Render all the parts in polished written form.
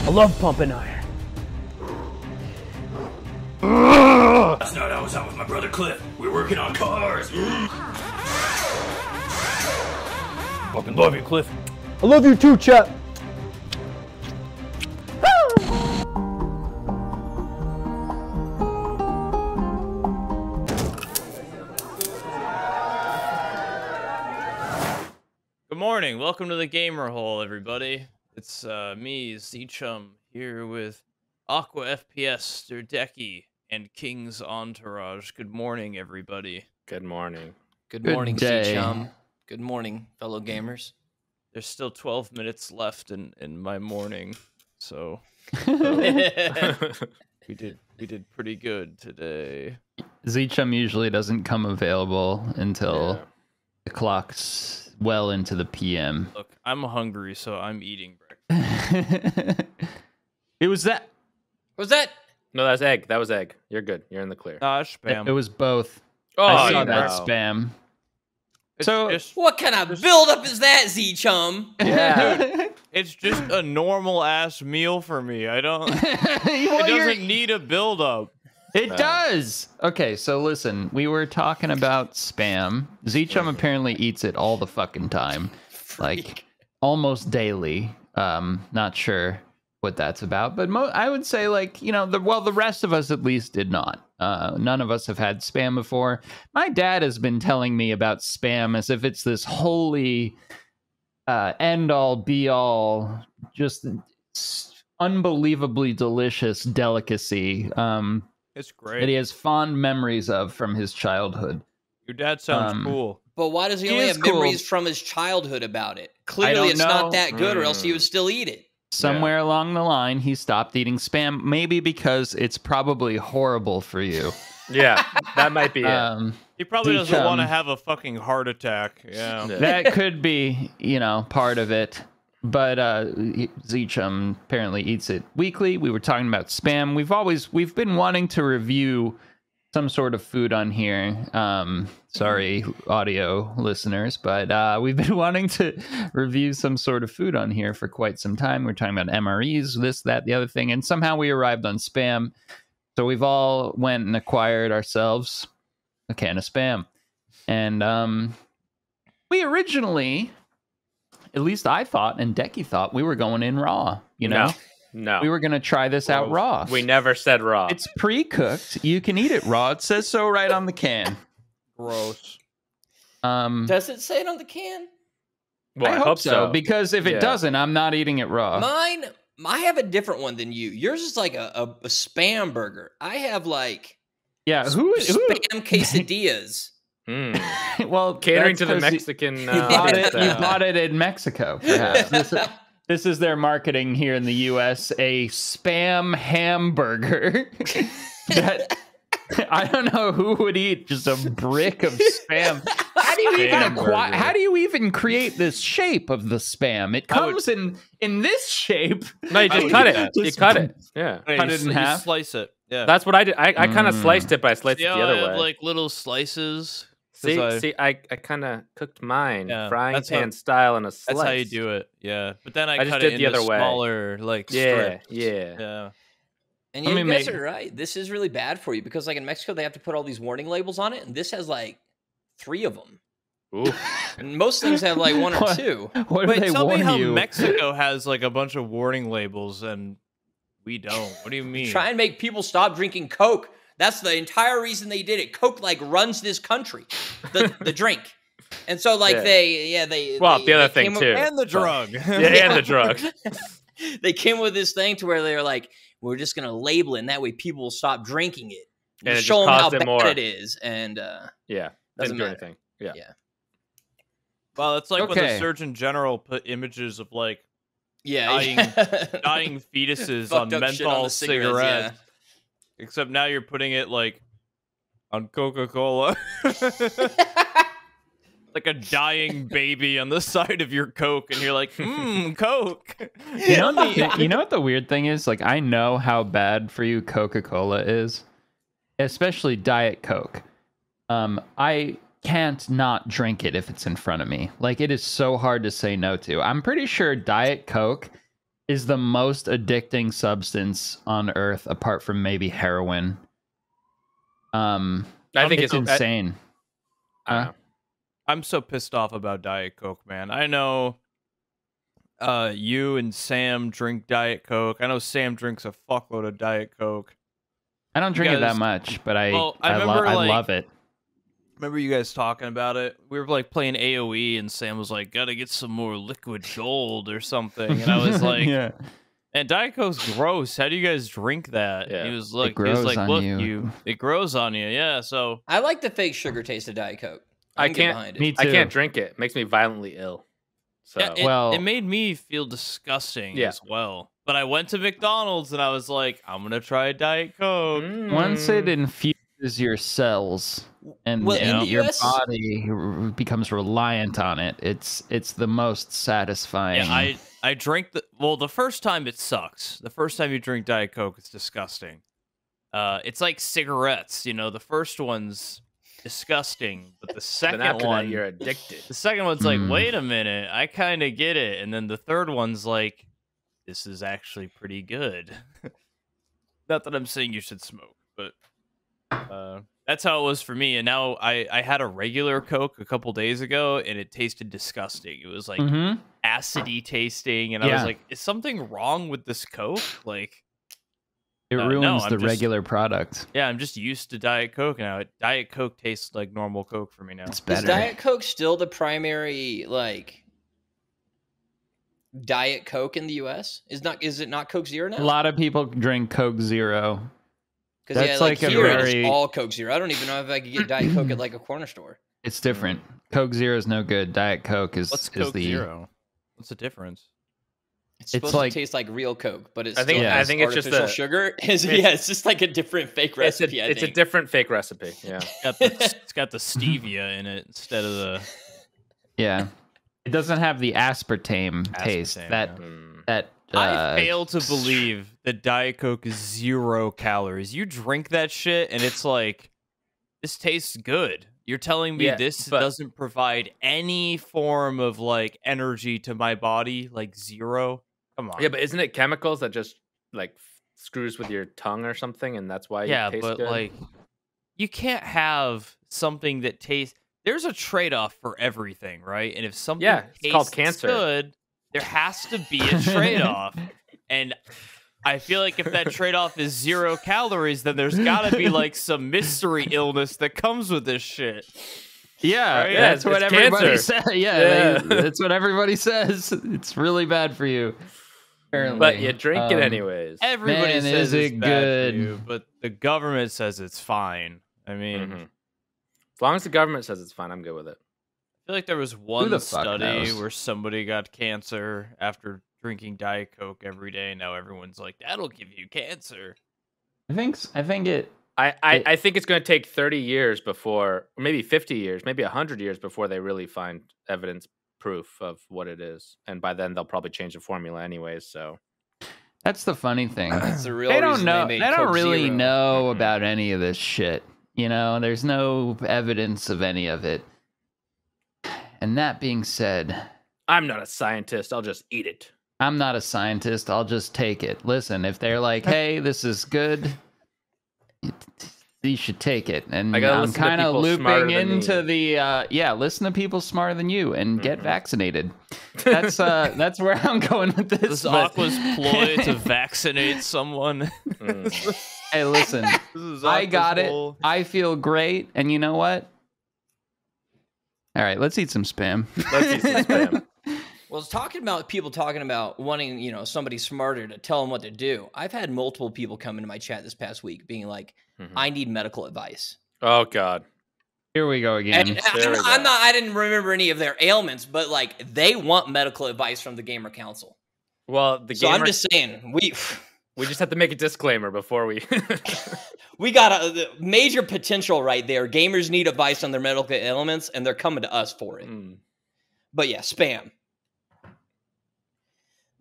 I love pumping iron. Last night I was out with my brother Cliff. We were working on cars. Fucking love you, Cliff. I love you too, Chet. Good morning. Welcome to the gamerhole, everybody. It's me, ZChum, here with Aqua FPS, Derdeki, and King's Entourage. Good morning, everybody. Good morning. Good morning, day. ZChum. Good morning, fellow gamers. There's still 12 minutes left in my morning, so we did pretty good today. ZChum usually doesn't come available until the clock's well into the PM. Look, I'm hungry, so I'm eating breakfast. It was that. Was that? No, that's egg. That was egg. You're good. You're in the clear. Spam. It was both. Oh, I saw you that know. spam. It's What kind of buildup is that, ZChum? Yeah. it's just a normal ass meal for me. I don't. Well, It doesn't need a build up. It does. Okay, so listen, we were talking about spam. ZChum apparently eats it all the fucking time, like almost daily. Not sure what that's about, but I would say, like, you know, the rest of us at least did not. None of us have had spam before. My dad has been telling me about spam as if it's this holy end all be all, just unbelievably delicious delicacy. It's great. That he has fond memories of from his childhood. Your dad sounds cool. But why does he He only is have cool. memories from his childhood about it? I Clearly, don't it's know. not that good, or else he would still eat it. Somewhere along the line, he stopped eating spam, maybe because it's probably horrible for you. Yeah, that might be it. He probably doesn't ZChum. want to have a fucking heart attack. Yeah. That could be, you know, part of it. But ZChum apparently eats it weekly. We were talking about spam. We've been wanting to review some sort of food on here. Sorry, audio listeners, but we've been wanting to review some sort of food on here for quite some time. We're talking about MREs, this, that, the other thing, and somehow we arrived on spam. So we've all went and acquired ourselves a can of spam. And we originally, at least I thought, and Decky thought, we were going in raw, you know? No. We were going to try this out raw. We never said raw. It's pre-cooked. You can eat it raw. It says so right on the can. Gross. Does it say it on the can? Well, I hope so, because if it doesn't, I'm not eating it raw. Mine, I have a different one than you. Yours is like a spam burger. I have like spam quesadillas. Well, catering to the that's 'cause Mexican. You bought it in Mexico, perhaps. This is their marketing here in the U.S. A spam hamburger. That I don't know who would eat just a brick of spam. How do you even create this shape of the spam? It comes in this shape. No, you just cut it. You cut it. Yeah. Cut it in half. You slice it. Yeah. That's what I did. I kind of sliced it, but I sliced it the I other have way. like little slices. See, I kind of cooked mine frying that's how- pan style in a slice. That's how you do it. Yeah. But then I just cut did it the into other way. smaller, like, strips. Yeah. And you guys are right. This is really bad for you because, like, in Mexico, they have to put all these warning labels on it, and this has like 3 of them. Ooh. And most things have like 1 or 2. What do Wait, they tell me warn how you? Mexico has like a bunch of warning labels and we don't. What do you mean? Try and make people stop drinking Coke. That's the entire reason they did it. Coke like runs this country, the drink. And so like the other thing too. And the drug. And the drug. They came with this thing to where they were like, we're just going to label it, and that way people will stop drinking it. And it show just them how caused it bad more. it is. And Didn't doesn't do matter. anything. Yeah. Well, it's like when the Okay. Surgeon General put images of like dying dying fetuses on Fucked up shit on menthol the cigarettes, cigarettes. Except now you're putting it like on Coca-Cola. Like a dying baby on the side of your Coke, and you're like, Coke. You know what the weird thing is? Like, I know how bad for you Coca-Cola is, especially Diet Coke. I can't not drink it if it's in front of me. Like, it is so hard to say no to. I'm pretty sure Diet Coke is the most addicting substance on Earth, apart from maybe heroin. I think it's insane. I'm so pissed off about Diet Coke, man. I know you and Sam drink Diet Coke. I know Sam drinks a fuckload of Diet Coke. I don't drink it that much, but I love it. Remember you guys talking about it? We were like playing AoE, and Sam was like, "Gotta get some more liquid gold or something." And I was like, yeah. And Diet Coke's gross. How do you guys drink that? Yeah. He was like, it grows on you. Yeah. So I like the fake sugar taste of Diet Coke. I can't drink it. It makes me violently ill. So yeah, it made me feel disgusting as well. But I went to McDonald's and I was like, I'm gonna try Diet Coke. Once it infuses your cells and your body becomes reliant on it, it's the most satisfying. Yeah, I drank the first time it sucks. The first time you drink Diet Coke, it's disgusting. It's like cigarettes, the first one's disgusting, but the second one, you're addicted. The second one's like, wait a minute, I kind of get it, and then the third one's like, this is actually pretty good. Not that I'm saying you should smoke, but that's how it was for me. And now I had a regular Coke a couple days ago, and it tasted disgusting. It was like acidy tasting, and I was like, is something wrong with this Coke? Like, it ruins the regular product. Yeah, I'm just used to Diet Coke now. Diet Coke tastes like normal Coke for me now. It's better. Is Diet Coke still the primary Diet Coke in the U.S.? Is it not Coke Zero now? A lot of people drink Coke Zero. Because it's all Coke Zero. I don't even know if I could get Diet Coke at a corner store. It's different. Coke Zero is no good. Diet Coke is Coke Zero? What's the difference? It's supposed to taste like real Coke, but I think it's just the sugar. It's just like a different fake recipe. It's a different fake recipe. Yeah, it's got the stevia in it instead of the. Yeah, it doesn't have the aspartame taste. I fail to believe that Diet Coke is 0 calories. You drink that shit, and it's like, this tastes good. You're telling me this doesn't provide any form of energy to my body, 0? Come on. Yeah, but isn't it chemicals that just screws with your tongue or something, and that's why it tastes good? Yeah, but you can't have something that tastes. There's a trade-off for everything, right? And if something tastes called cancer. Good, there has to be a trade-off. And I feel like if that trade-off is 0 calories, then there's got to be some mystery illness that comes with this shit. Yeah, right? That's what everybody says. Yeah, that's what everybody says. It's really bad for you. Apparently. But you drink it anyways. Everybody says it's bad for you, but the government says it's fine. I mean, as long as the government says it's fine, I'm good with it. I feel like there was one study where somebody got cancer after drinking Diet Coke every day. Now everyone's like, that'll give you cancer. I think it's going to take 30 years before, or maybe 50 years, maybe 100 years before they really find evidence proof of what it is. And by then they'll probably change the formula anyways. So that's the funny thing. That's the real they don't reason know. They don't really know about any of this shit. There's no evidence of any of it. And that being said, I'm not a scientist. I'll just eat it. I'm not a scientist. I'll just take it. Listen, if they're like, hey, this is good, you should take it. And I'm kind of looping into the listen to people smarter than you and get vaccinated. That's where I'm going with this. This Aqua's ploy to vaccinate someone. Hey, listen, I got it. I feel great, and you know what? All right, let's eat some spam. Well, it's people talking about wanting, somebody smarter to tell them what to do. I've had multiple people come into my chat this past week being like, I need medical advice. Oh, God. Here we go again. And I didn't remember any of their ailments, but they want medical advice from the Gamer Council. Well, I'm just saying, we just have to make a disclaimer before we... We got a major potential right there. Gamers need advice on their medical ailments, and they're coming to us for it. But yeah, spam.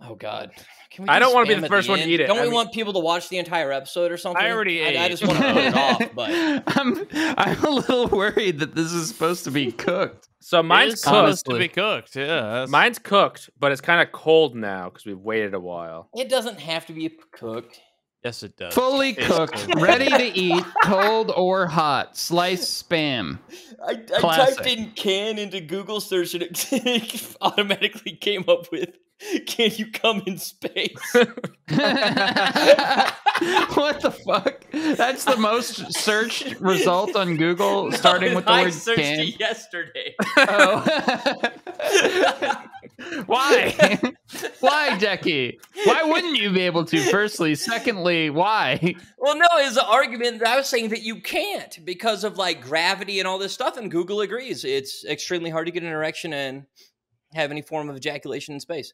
Oh God! Can we I don't want to be spam the at first one to end? eat it. Don't I we mean- want people to watch the entire episode or something? I already ate. I just want to put it off, but I'm a little worried that this is supposed to be cooked. So It's mine's supposed cooked. to be cooked. Yeah, that's- Mine's cooked, but it's kind of cold now because we've waited a while. it doesn't have to be cooked. yes, it does. Fully cooked, ready to eat, cold or hot. Sliced spam. I Classic. typed in "can" into Google search and it automatically came up with "Can you come in space?" What the fuck? That's the most searched result on Google, starting with the I word searched can. it yesterday. Oh. Why? Why, Decky? Why wouldn't you be able to? Firstly, secondly, why? Well, no, it's an argument that I was saying that you can't because of like gravity and all this stuff, and Google agrees. It's extremely hard to get an erection and have any form of ejaculation in space.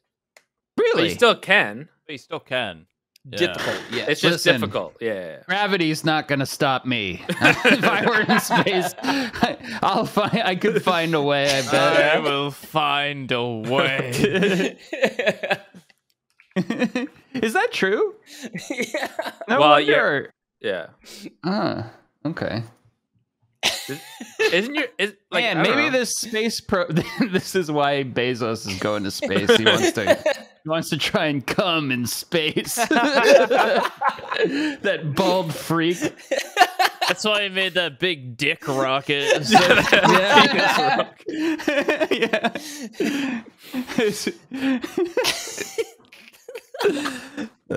But Really? you still can. But you still can. Yeah. Difficult, yes. It's just Listen. difficult. Yeah. Gravity's not gonna stop me. If I were in space, I could find a way. I I bet. will find a way. Is that true? Yeah. No Well, wonder. Yeah. Okay. Isn't your is like Man, I don't maybe know. this space pro. This is why Bezos is going to space. He wants to try and come in space. That bald freak. That's why I made that big dick rocket. All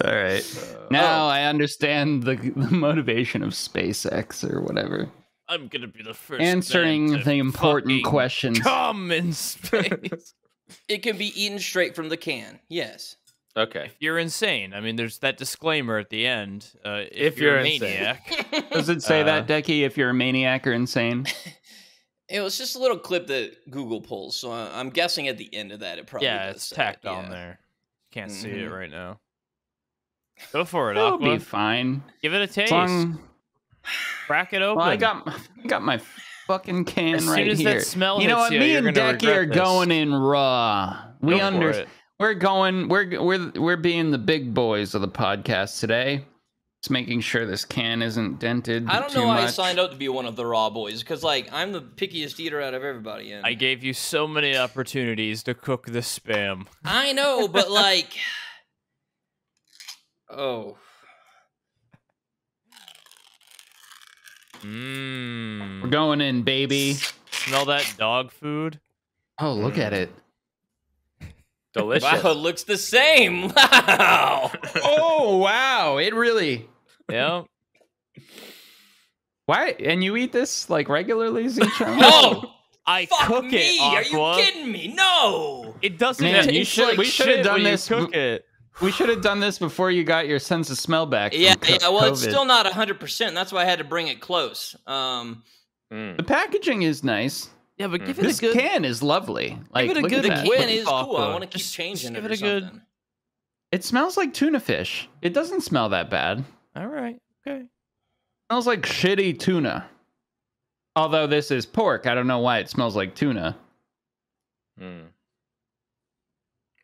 right. Now I understand the motivation of SpaceX or whatever. I'm gonna be the first Answering man to the important fucking questions. Come in space. It can be eaten straight from the can. Yes. Okay. You're insane. I mean, there's that disclaimer at the end. If you're you're a insane. maniac. Does it say that, Decky, if you're a maniac or insane? It was just a little clip that Google pulls, so I'm guessing at the end of that it probably Yeah, does it's say tacked it, on yeah. there. Can't see Mm-hmm. it right now. Go for it, It'll Aqua. be fine. Give it a As taste. long- Crack it open. Well, I got my fucking can As soon right as that here. smell You know hits what? you, Me you're and gonna Decky are regret this. going in raw. We Go for it. We're going. We're being the big boys of the podcast today. Just making sure this can isn't dented. I don't too know why I much. signed up to be one of the raw boys, because like I'm the pickiest eater out of everybody. And I gave you so many opportunities to cook the spam. I know, but like, oh, We're Mmm. going in, baby. Smell that dog food? Oh, look at it. Delicious. wow, it looks the same. Wow. Oh wow! It really. Yeah. Why? And you eat this like regularly, ZChum? No, I fuck cook me. it, Are Aqua. you kidding me? No. It doesn't Man, taste you should- like we should have shit done when you this cook it. We should have done this before you got your sense of smell back. From Yeah, co- yeah. Well, it's COVID. still not 100%. That's why I had to bring it close. The packaging is nice. Yeah, but give it This a good... can is lovely. Like, it a look good at that. whip. When is cool. I Aqua. want to keep Just changing give it it or a good- something. It smells like tuna fish. It doesn't smell that bad. All right. Okay. smells like shitty tuna. Although this is pork, I don't know why it smells like tuna.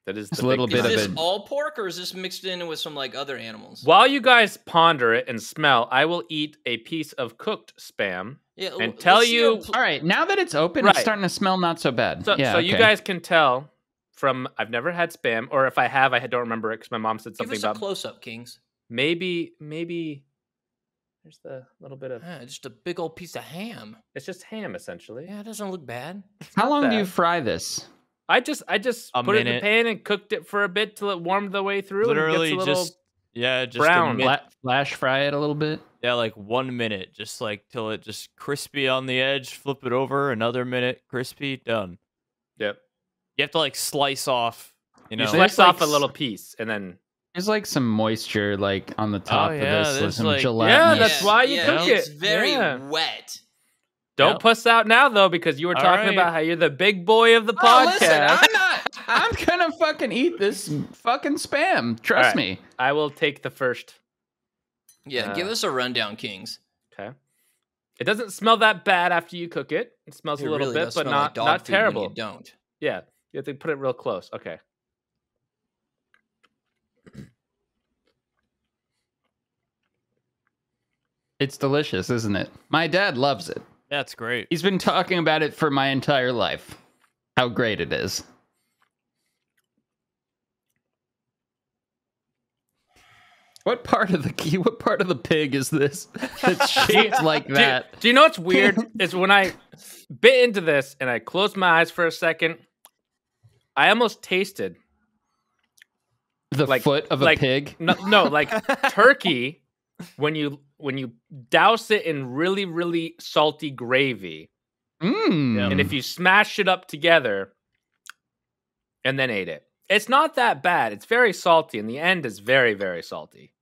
That is Just the a little big bit Is of this it. all pork, or is this mixed in with some like other animals? While you guys ponder it and smell, I will eat a piece of cooked spam. Yeah, And let's tell see you- how All right, now that it's open, Right. it's starting to smell not so bad. So, yeah, so you okay. guys can tell from I've never had spam, or if I have, I don't remember it because my mom said Give something us a about close-up, Kings. maybe. There's the little bit of Just a big old piece of ham. it's just ham essentially. Yeah, it doesn't look bad. How long do bad. you fry this? I just A put it in the minute. pan and cooked it for a bit till it warmed the way through. Literally and it gets a little, just... Yeah, just brown. Flash fry it a little bit? Yeah, like 1 minute, just like till it just crispy on the edge, flip it over, another minute, crispy, done. Yep. You have to like slice off, you know. You slice like off a little piece and then There's like some moisture like on the top yeah, of this. With there's some like- gelatinous. Yeah, that's why you cook It's it. very Yeah. wet. don't Yep. puss out now though because you were All talking right. about how you're the big boy of the Oh, podcast. listen, I'm gonna fucking eat this fucking spam. Trust All me. I will take the first. Yeah, give us a rundown, Kings. Okay. It doesn't smell that bad after you cook it. It smells It a little really bit, does but smell like not dog not food when terrible. You don't. Yeah, you have to put it real close. Okay. It's delicious, isn't it? My dad loves it. That's great. He's been talking about it for my entire life. How great it is. What part of the pig is this that's shaped like that? Do you know what's weird? Is when I bit into this and I closed my eyes for a second, I almost tasted the foot of a pig. No, like turkey when you douse it in really, really salty gravy. And if you smash it up together and then ate it. It's not that bad. It's very salty, and the end is very, very salty.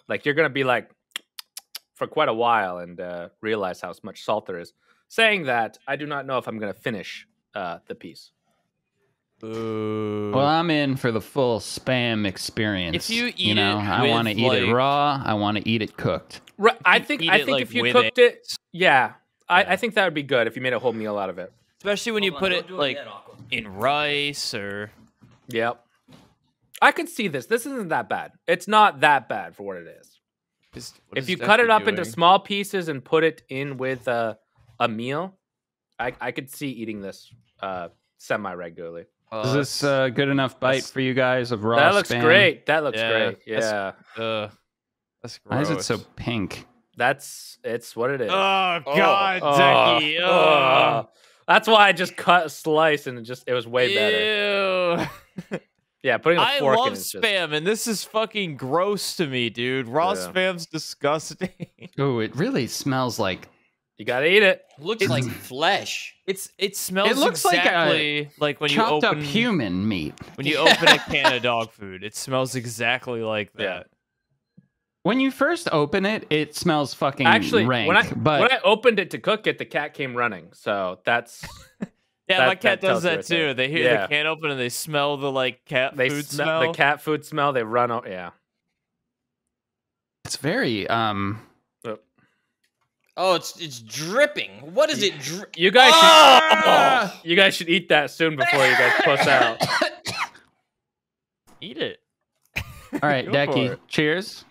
Like, you're going to be like, for quite a while and realize how much salt there is. Saying that, I do not know if I'm going to finish the piece. Well, I'm in for the full Spam experience. If you eat I want to eat it raw. I want to eat it cooked. Right, I think if you cooked it, yeah. I think that would be good if you made a whole meal out of it. Especially when you put it, like, in rice or... Yep. I could see this. This isn't that bad. It's not that bad for what it is. If you cut it up into small pieces and put it in with a meal, I could see eating this semi-regularly. Is this good enough bite for you guys of raw That looks Spam? great. That looks great. Yeah. That's gross. Why is it so pink? It's what it is. Oh, God, Decky. That's why I just cut a slice and it was way better. Ew. Yeah, putting a fork in love is Spam, and this is fucking gross to me, dude. Raw Spam's disgusting. Oh, it really smells like... You gotta eat it. Looks like flesh. It smells It looks exactly like when you chopped open up human meat. when you open a can of dog food. It smells exactly like that. Yeah. When you first open it, it smells fucking Actually, rank. when I opened it to cook it, the cat came running. So that's Yeah, my cat does that right too. there. They hear the can open and they smell the like cat food smell. The cat food smell. They run out. Yeah. It's very Oh, it's dripping. What is it? You guys you guys should eat that soon before you guys puss out. Eat it. All right, Go for Decky. it. Cheers.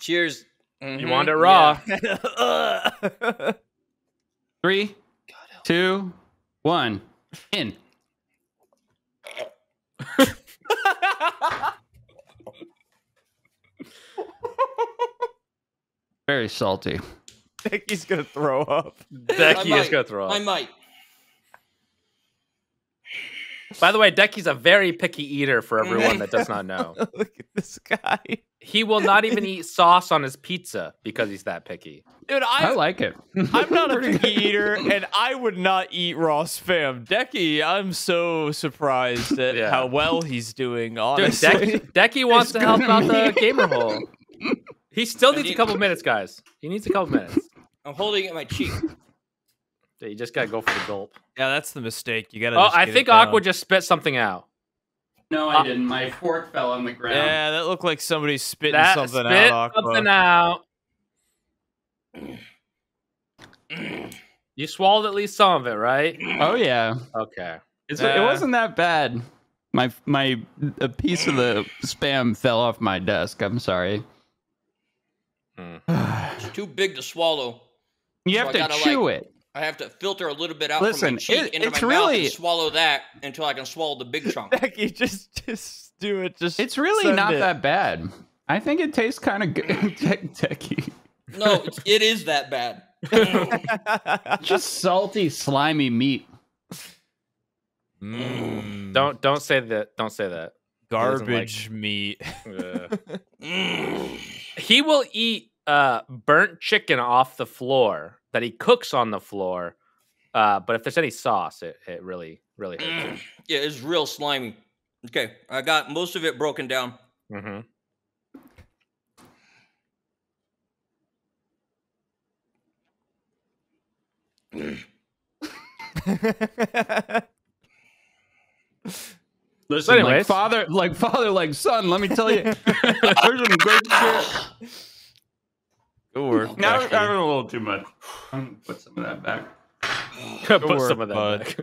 Cheers. You want it raw? Yeah. 3, 2, 1. In. Very salty. Decky's gonna throw up. Decky is gonna throw up. I might. By the way, Decky's a very picky eater for everyone that does not know. Look at this guy. He will not even eat sauce on his pizza because he's that picky. Dude, I like it. I'm not a picky eater, and I would not eat raw Spam. Decky, I'm so surprised at how well he's doing, honestly. Dude, Decky wants to help out the gamer hole. He still needs a couple minutes, guys. He needs a couple minutes. I'm holding it in my cheek. You just gotta go for the gulp. Yeah, that's the mistake. You gotta. Oh, I think Aqua just spit something out. No, I didn't. My fork fell on the ground. Yeah, that looked like somebody spitting something out. Something out. You swallowed at least some of it, right? Oh yeah. Okay. It wasn't that bad. A piece of the Spam fell off my desk. I'm sorry. It's too big to swallow. You have to chew it. I have to filter a little bit out Listen, from my cheek into my mouth and swallow that until I can swallow the big chunk. Decky, just do it. It's really not that bad. I think it tastes kind of good. Decky. No, it is that bad. Just salty, slimy meat. Don't say that. Don't say that. Garbage meat. He will eat burnt chicken off the floor that he cooks on the floor. But if there's any sauce, it really hurts him. Yeah, it's real slimy. Okay, I got most of it broken down. Mm-hmm. Listen, anyways. like father, like son. Let me tell you, there's some great shit. Good work. Now I'm a little too much. Put some of that back. Put some of that back.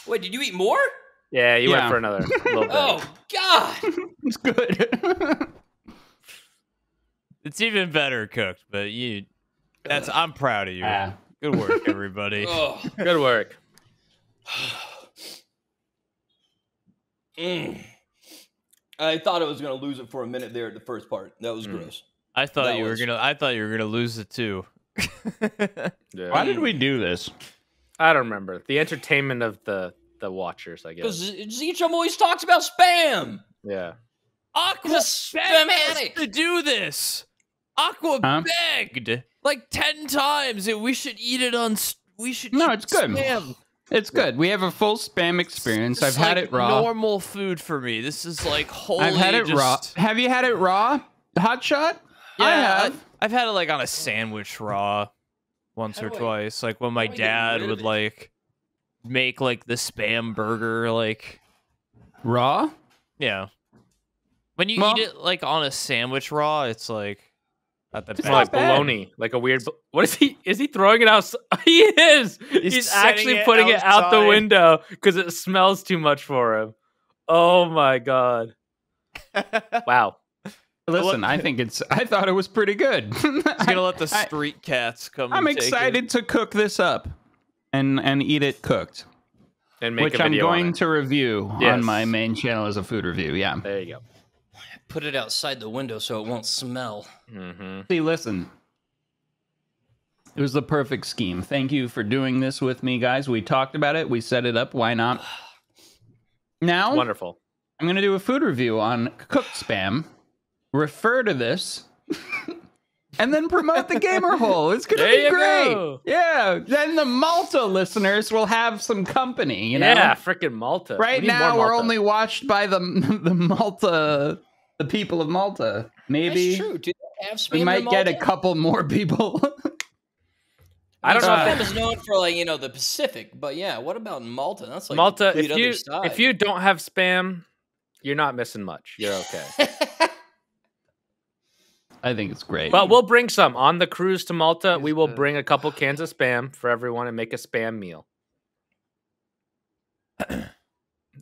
Wait, did you eat more? Yeah, you went for another little bit. Oh, God. It's good. It's even better cooked, but you I'm proud of you. Good work, everybody. Good work. I thought I was gonna lose it for a minute there at the first part. That was gross. I thought you were gonna lose it too. Yeah. Why did we do this? I don't remember. The entertainment of the watchers, I guess. Because ZChum always talks about spam. Yeah. Aqua He's a begged us spamatic. to do this. Aqua begged like 10 times that we should eat it on. We should. No, eat it's good. Spam. It's good. We have a full spam experience. It's I've had like it raw. Normal food for me. This is like holy. I've had it raw. Have you had it raw? Hot shot? Yeah, I have. I've had it like on a sandwich raw once or twice. Like when my dad would like make like the spam burger, like Raw? yeah. When you eat it like on a sandwich raw, it's like not that It's bad. like bologna, like a weird. What is he? Is he throwing it out? He is. He's actually putting it out the window because it smells too much for him. Oh my god! Wow. Listen, I thought it was pretty good. He's gonna let the street cats come. I'm and take excited to cook this up and eat it cooked. And make which a video I'm going to review Yes. on my main channel as a food review. Yeah. There you go. Put it outside the window so it won't smell. Mm-hmm. See, listen. It was the perfect scheme. Thank you for doing this with me, guys. We talked about it. We set it up. Why not? Now, Wonderful. I'm going to do a food review on cooked spam. Refer to this. And then promote the gamer hole. It's going to be great. Go. Yeah. Then the Malta listeners will have some company, you know? Yeah, freaking Malta. Right We need now, more we're Malta. only watched by the Malta, the people of Malta. Maybe That's true. Do they have spam we in might get a Malta? couple more people. I don't know. Spam is known for like the Pacific, but yeah, what about Malta? That's like Malta, the complete other side. if you don't have spam, you're not missing much. You're okay. I think it's great. But we'll bring some on the cruise to Malta. We will bring a couple cans of spam for everyone and make a spam meal.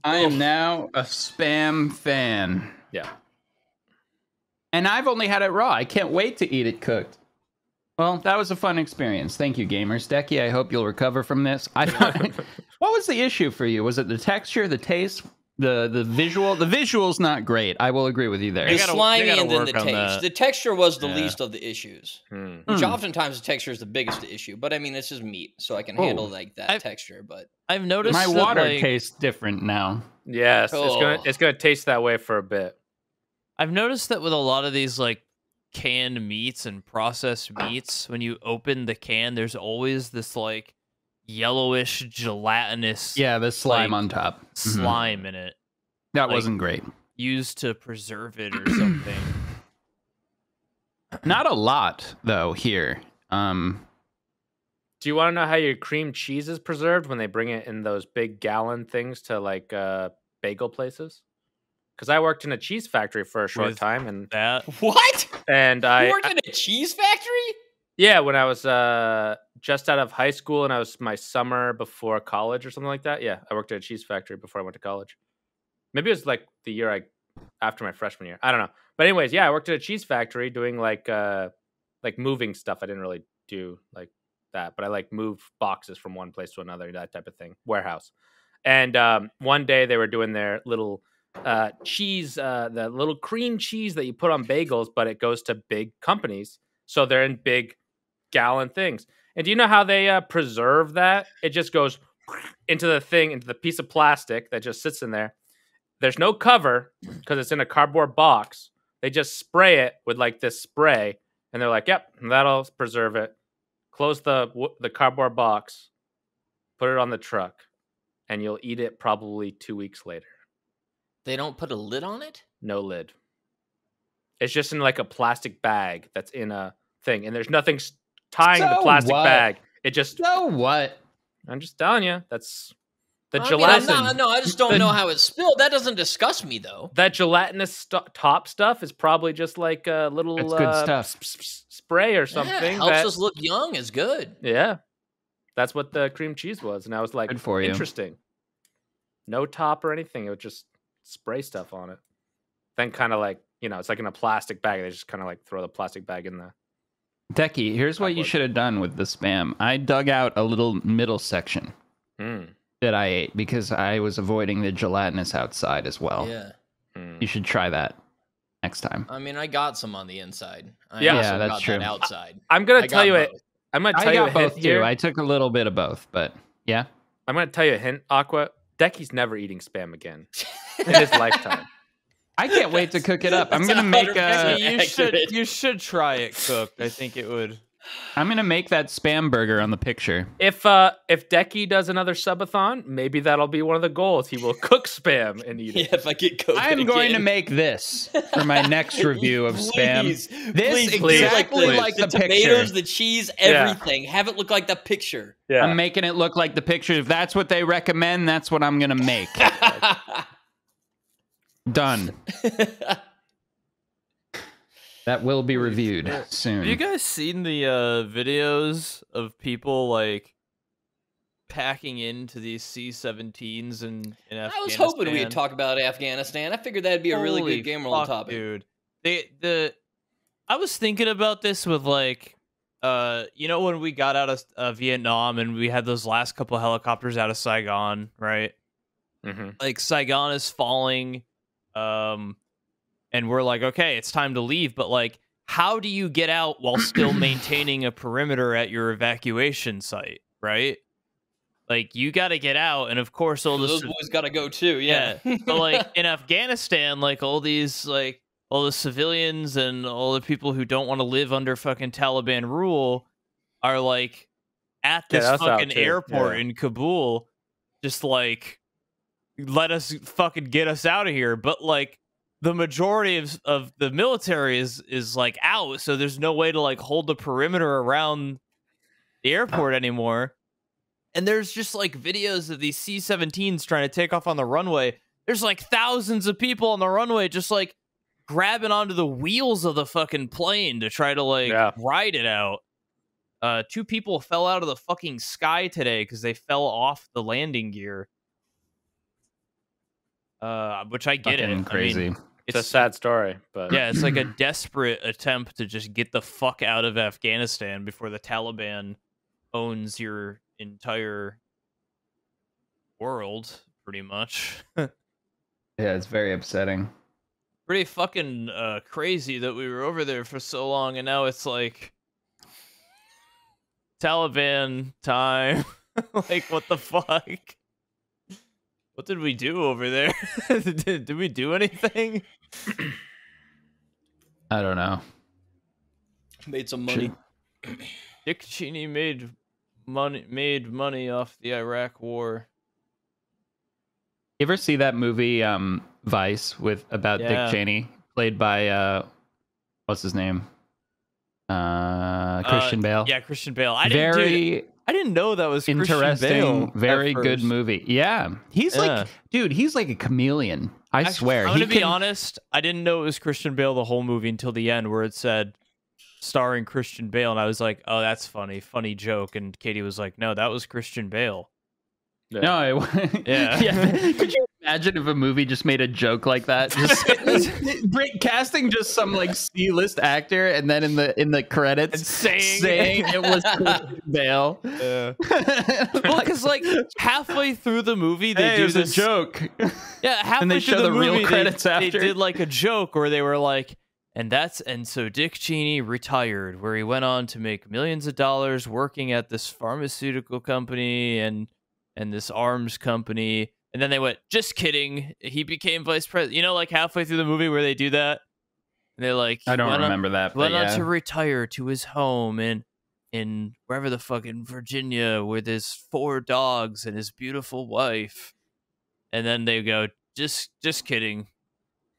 I am now a spam fan. Yeah. And I've only had it raw. I can't wait to eat it cooked. Well, that was a fun experience. Thank you, gamers. Decky, I hope you'll recover from this. What was the issue for you? Was it the texture, the taste, the visual? The visual's not great. I will agree with you there. The slimy gotta and then the work on taste. that. The texture was the least of the issues. Hmm. Which oftentimes the texture is the biggest issue. But I mean, this is meat, so I can handle like that texture. But I've noticed My that, water like, tastes different now. Yes, Oh. it's gonna taste that way for a bit. I've noticed that with a lot of these like canned meats and processed meats, when you open the can, there's always this like yellowish gelatinous Yeah, the slime like, on top. Mhm. slime in it That like- wasn't great. used to preserve it or something. Not a lot though here. Do you want to know how your cream cheese is preserved when they bring it in those big gallon things to like bagel places? Because I worked in a cheese factory for a short With time, and That what? and You I worked in a cheese factory? yeah, when I was just out of high school and I was my summer before college or something like that. Yeah, I worked at a cheese factory before I went to college. Maybe it was like the year after my freshman year. I don't know. But anyways, yeah, I worked at a cheese factory doing like moving stuff. I didn't really do like that, but I like move boxes from one place to another, that type of thing. Warehouse. And one day they were doing their little cheese, the little cream cheese that you put on bagels, but it goes to big companies. So they're in big gallon things. And do you know how they preserve that? It just goes into the piece of plastic that just sits in there. There's no cover because it's in a cardboard box. They just spray it with like this spray, and they're like, "Yep, that'll preserve it." Close the cardboard box, put it on the truck, and you'll eat it probably 2 weeks later. They don't put a lid on it? No lid. It's just in like a plastic bag that's in a thing, and there's nothing tying the So plastic what? bag. It just. So what? I'm just telling you, that's the I mean, gelatin. I just don't know how it's spilled. That doesn't disgust me, though. That gelatinous top stuff is probably just like a little It's good stuff. spray or Yeah, something. helps that- us look young is good. Yeah, that's what the cream cheese was, and I was like, Good for you. interesting. No top or anything; it would just spray stuff on it. Then kind of like it's like in a plastic bag. They just kind of like throw the plastic bag in the Decky, here's what you should have done with the Spam. I dug out a little middle section that I ate because I was avoiding the gelatinous outside as well. Yeah. You should try that next time. I mean, I got some on the inside. Yeah, that's true. That outside. I'm gonna tell you it. I'm gonna tell you a both hint here. too. I took a little bit of both, but yeah. I'm gonna tell you a hint, Aqua. Decky's never eating Spam again in his lifetime. I can't wait to cook it up. I'm gonna make You should try it cooked. I think it would. I'm gonna make that Spam burger on the picture. If Decky does another subathon, maybe that'll be one of the goals. He will cook Spam and eat it. Yeah, if I get COVID I'm going to make this for my next review of Spam. This exactly like the tomatoes, picture. the cheese, everything. Have it look like the picture. Yeah. I'm making it look like the picture. If that's what they recommend, that's what I'm gonna make. Done. That will be reviewed soon. Have you guys seen the videos of people like packing into these C-17s in Afghanistan? I was hoping we'd talk about Afghanistan. I figured that'd be a really good game roll topic. Dude. I was thinking about this with like you know when we got out of Vietnam and we had those last couple of helicopters out of Saigon, right? Mm-hmm. Like Saigon is falling, and we're like, okay, it's time to leave. But like, how do you get out while still maintaining a perimeter at your evacuation site, right? Like, you got to get out, and of course, all those boys got to go too. Yeah, but like in Afghanistan, like all these, like all the civilians and all the people who don't want to live under fucking Taliban rule are like at this fucking airport in Kabul, just like, let us fucking get us out of here. But like the majority of the military is like out, so there's no way to like hold the perimeter around the airport anymore. And there's just like videos of these C-17s trying to take off on the runway. There's like thousands of people on the runway just like grabbing onto the wheels of the fucking plane to try to like ride it out. 2 people fell out of the fucking sky today because they fell off the landing gear. Which I get it. Crazy. I mean, it's a sad story, but yeah, it's like a desperate attempt to just get the fuck out of Afghanistan before the Taliban owns your entire world, pretty much. Yeah, it's very upsetting. Pretty fucking crazy that we were over there for so long, and now it's like Taliban time. Like, what the fuck? What did we do over there? Did we do anything? I don't know. Made some money. Dick Cheney made money off the Iraq War. You ever see that movie Vice about Dick Cheney, played by what's his name? Christian Bale. Yeah, Christian Bale. I didn't know that was interesting. Christian Bale Very good movie. Yeah, he's like, dude, he's like a chameleon. I swear. I'm gonna be honest. I didn't know it was Christian Bale the whole movie until the end, where it said starring Christian Bale, and I was like, oh, that's funny joke. And Katie was like, no, that was Christian Bale. Yeah. No, yeah. Could you imagine if a movie just made a joke like that? Just casting just some like C-list actor, and then in the credits and saying it was Christian Bale. Yeah. Well, because like halfway through the movie, they do this joke. Yeah, halfway and they through show the movie, real credits after. They did like a joke where they were like, and so Dick Cheney retired, where he went on to make millions of dollars working at this pharmaceutical company and this arms company. And then they went, just kidding, he became vice president. You know, like halfway through the movie where they do that? And they're like, I don't remember that. Went on to retire to his home in wherever the fuck, in Virginia, with his 4 dogs and his beautiful wife. And then they go, just kidding.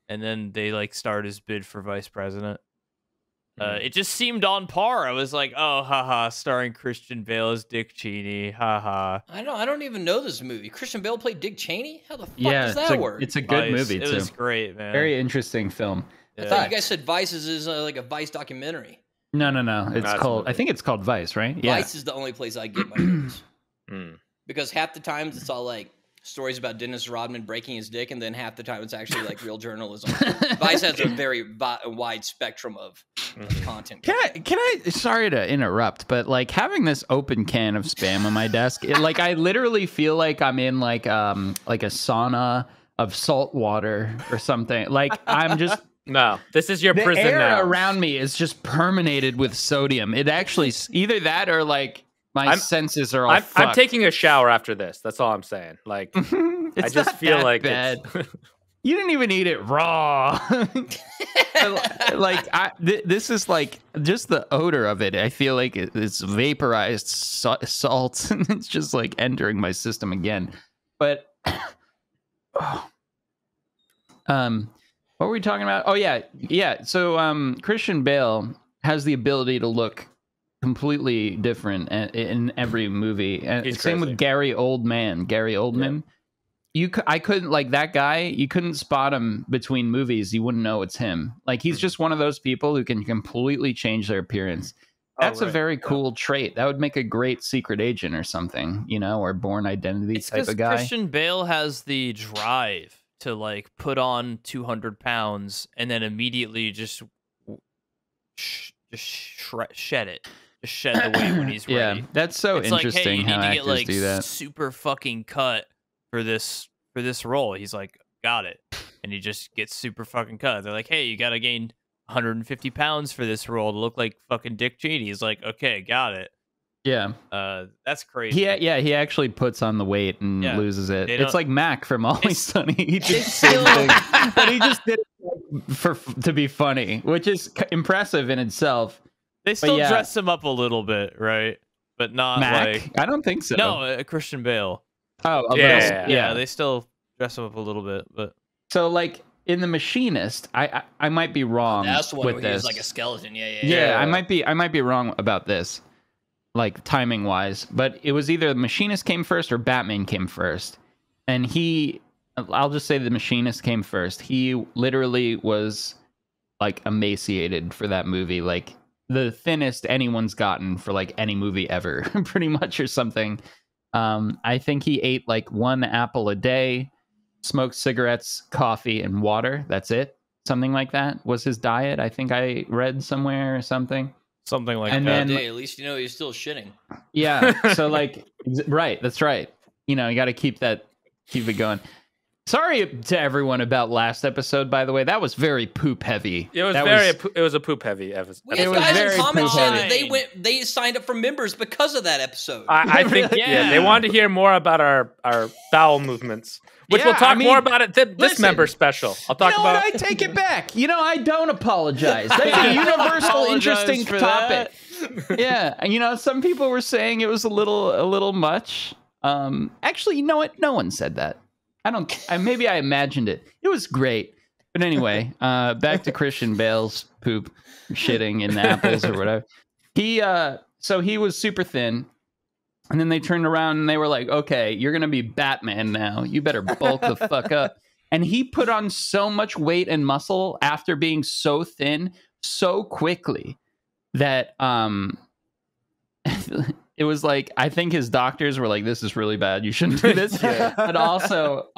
And then they like start his bid for vice president. It just seemed on par. I was like, oh, haha, starring Christian Bale as Dick Cheney, haha. I don't even know this movie. Christian Bale played Dick Cheney? How the fuck does that work? It's a good movie, too. It was great, man. Very interesting film. I thought you guys said Vice is like a Vice documentary. No. It's called, I think it's called Vice, right? Yeah. Vice is the only place I get my news. Because half the times it's all like, stories about Dennis Rodman breaking his dick, and then half the time it's actually like real journalism. Vice has a very wide spectrum of content. Can I? Sorry to interrupt, but like having this open can of Spam on my desk, like I literally feel like I'm in like a sauna of salt water or something. Like I'm just. No, this is your prison now. The air now. around me is just permeated with sodium. It actually either that or like my senses are all fucked. I'm taking a shower after this. That's all I'm saying. Like I just feel like bad. You didn't even eat it raw. Like this is like just the odor of it. I feel like it's vaporized salt, and it's just like entering my system again. But what were we talking about? Oh yeah. So Christian Bale has the ability to look completely different in every movie. And same with Gary Oldman. Yeah. I couldn't like that guy. You couldn't spot him between movies. You wouldn't know it's him. Like he's just one of those people who can completely change their appearance. That's a very cool trait. That would make a great secret agent or something, or Born Identity type of guy. Christian Bale has the drive to like put on 200 pounds and then immediately just shed it. Just shed the weight when he's ready. Yeah, that's so interesting. Like, hey, you need how to get actors like do that. super fucking cut for this role. He's like, got it, and he just gets super fucking cut. They're like, hey, you gotta gain 150 pounds for this role to look like fucking Dick Cheney. He's like, okay, got it. Yeah. That's crazy. He actually puts on the weight and loses it. It's like Mac from Always Sunny. He did the same thing, but he just did it to be funny, which is impressive in itself. They still dress him up a little bit, right? But not Mac? like... I don't think so. No, Christian Bale. Oh, yeah. They still dress him up a little bit, but... So, like, in The Machinist, I might be wrong That's the one with where this. he was like a skeleton. Yeah, I might be wrong about this. Like timing wise, but it was either The Machinist came first or Batman came first. And I'll just say The Machinist came first. He literally was like emaciated for that movie, like the thinnest anyone's gotten for like any movie ever, pretty much, or something. I think he ate like 1 apple a day, smoked cigarettes, coffee, and water. That's it. Something like that was his diet. I think I read somewhere or something. Something like and that. Then, at least he's still shitting. Yeah. So like, right. That's right. You got to keep it going. Sorry to everyone about last episode, by the way. That was very poop heavy. It was it was a poop heavy episode. It was very poop heavy. They signed up for members because of that episode. I think they wanted to hear more about our bowel movements. Which we'll talk more about it this member special. I'll talk about. I take it back. I don't apologize. That's a universal, interesting topic. Yeah, some people were saying it was a little much. Actually, you know what? No one said that. Maybe I imagined it. It was great. But anyway, back to Christian Bale's poop, shitting in apples or whatever. So he was super thin. And then they turned around and they were like, okay, you're going to be Batman now. You better bulk the fuck up. And he put on so much weight and muscle after being so thin so quickly that it was like, I think his doctors were like, this is really bad. You shouldn't do this. But also,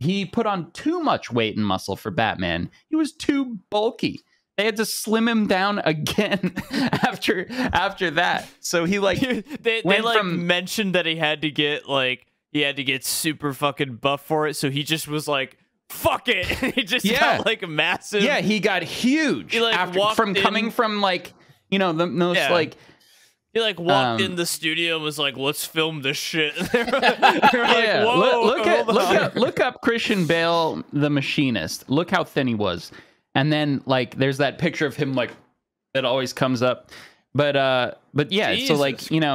he put on too much weight and muscle for Batman. He was too bulky. They had to slim him down again after that. So he they mentioned that he had to get super fucking buff for it. So he just was like, fuck it. He just got like a massive. Yeah, he got huge. He coming from like, the most like. He walked in the studio and was like, let's film this shit. They're like, whoa. Look up Christian Bale, The Machinist. Look how thin he was. And then there's that picture of him that always comes up. But yeah, Jesus so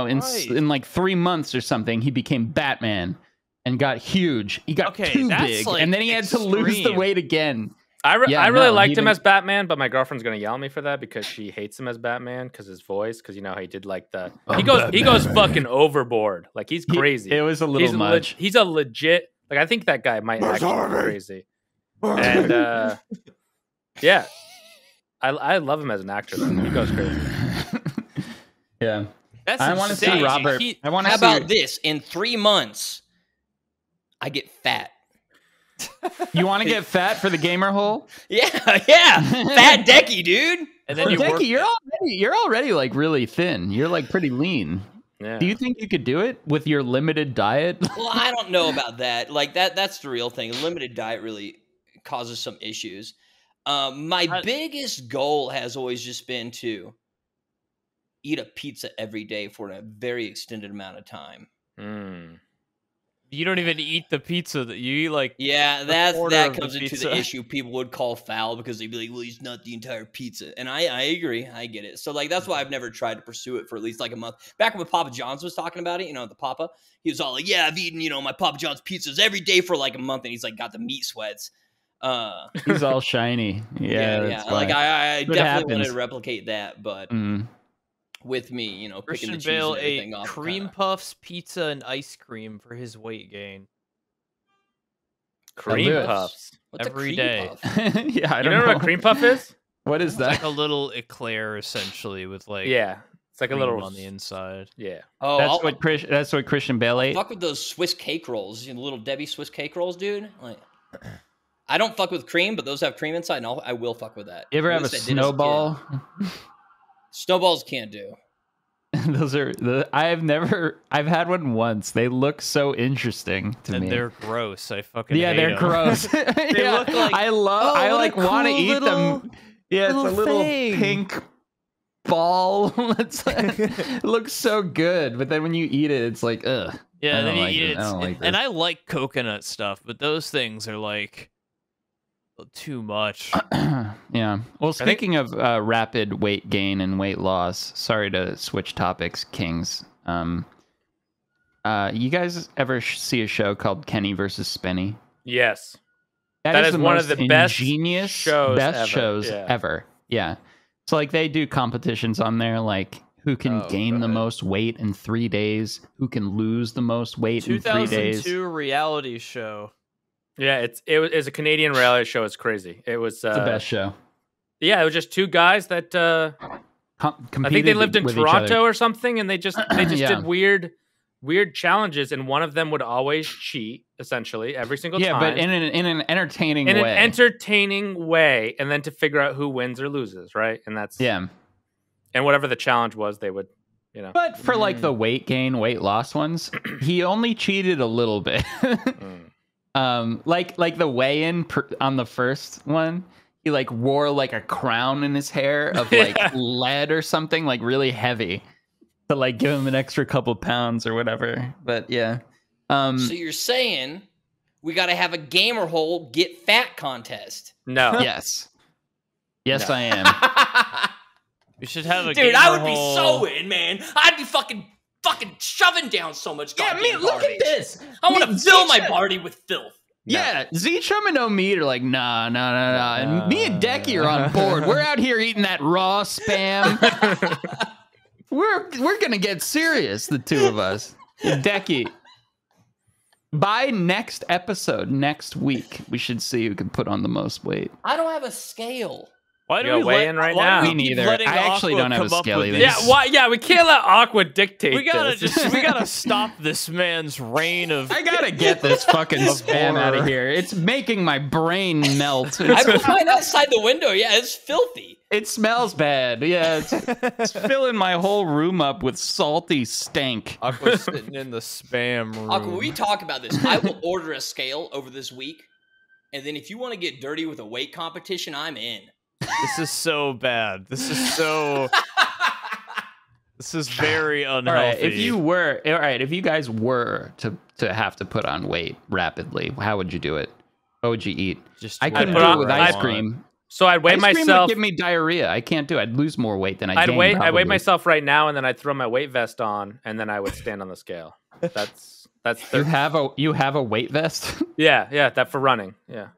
in like 3 months or something, he became Batman and got huge. He got too big, and then he had to lose the weight again. I really liked him as Batman, but my girlfriend's gonna yell at me for that because she hates him as Batman because his voice. Because how he did he goes fucking overboard. Like he's crazy. It was a little much. He's a legit. I think that guy might actually be crazy. And I love him as an actor. He goes crazy. Yeah. That's I want to see insane. Robert. I want to How see. about this? In 3 months, I get fat. You want to get fat for the gamer hole? Yeah, fat decky, dude. And then you work. Decky, you're already like really thin. You're like pretty lean. Yeah. Do you think you could do it with your limited diet? Well, I don't know about that. Like that's the real thing. Limited diet really causes some issues. My biggest goal has always just been to eat a pizza every day for a very extended amount of time. You don't even eat the pizza that you eat, like that comes into pizza. the issue people would call foul because they'd be like, well, he's not the entire pizza. And I agree. I get it. So like that's why I've never tried to pursue it for at least like a month. Back when Papa John's was talking about it, the Papa, he was all like, yeah, I've eaten, my Papa John's pizzas every day for like a month, and he's like got the meat sweats. He's all shiny. Yeah. Like I definitely wanted to replicate that, but with me, picking Christian the cheese Bale and everything ate off. cream puffs, pizza, and ice cream for his weight gain. Cream puffs What's every a cream day. puff? Yeah, I You don't know know what a cream puff is? What is that? Like a little eclair, essentially, with like Yeah, it's like a cream little on the inside. Yeah. Oh, That's what Christian Bale ate. fuck with those Swiss cake rolls, the little Debbie Swiss cake rolls, dude. Like, I don't fuck with cream, but those have cream inside, and I will fuck with that. You ever At have a least I did as kid. snowball? Snowballs can't do. Those are I've had one once. They look so interesting to And me. they're gross. I fucking Yeah, hate they're them. gross. They Yeah, look like, I like want to cool eat little- them. Yeah, it's a little thing. pink ball. It looks so good, but then when you eat it, it's like ugh. Yeah, I and then don't you like eat it. it. I don't like And this. I like coconut stuff, but those things are like too much. Yeah. Well, speaking of rapid weight gain and weight loss, sorry to switch topics, Kings. You guys ever see a show called Kenny versus Spenny? Yes. That is the one of most the best ingenious shows shows ever. ever. Yeah. So like they do competitions on there, like who can gain the most weight in 3 days, who can lose the most weight in 3 days. 2002 reality show. Yeah, it's a Canadian reality show. It's crazy. It was It's the best show. Yeah, it was just two guys that I think they lived in Toronto or something, and they just did weird challenges, and one of them would always cheat, essentially, every single time. Yeah, but in an entertaining way. In an entertaining way, and then to figure out who wins or loses, right? And that's and whatever the challenge was, they would, But for like the weight gain, weight loss ones, he only cheated a little bit. Like the weigh-in on the first one, he like wore like a crown in his hair of like lead or something, like really heavy, to like give him an extra couple pounds or whatever. But yeah. So you're saying we got to have a gamer hole get fat contest? No. Yes. Yes, no. I am. We should have a dude. gamer I would hole. be so in, man. I'd be fucking shoving down so much. Yeah, look at this. I want to fill my party with filth. Yeah, ZChum and Omeat are like, nah. And me and Decky are on board. We're out here eating that raw spam. We're gonna get serious, the two of us. Decky, by next episode, next week, we should see who can put on the most weight. I don't have a scale. Why do You we got weigh in right now? Me neither. I actually don't have a scale either. Yeah, we can't let Aqua dictate We gotta this. we gotta stop this man's reign of. I gotta get this fucking spam out of here. It's making my brain melt. I put mine outside the window. Yeah, it's filthy. It smells bad. Yeah, it's filling my whole room up with salty stank. Aqua's sitting in the spam room. Aqua, we talk about this. I will order a scale over this week, and then if you want to get dirty with a weight competition, I'm in. This is so bad. This is so. This is very unhealthy. All right, if you guys were to have to put on weight rapidly, how would you do it? What would you eat? I couldn't do it with ice cream. So I'd weigh ice cream myself. would give me diarrhea. I can't do it. I'd lose more weight than I I'd gain. weigh probably. myself right now, and then I'd throw my weight vest on, and then I would stand on the scale. That's You have a weight vest? yeah, that for running. Yeah.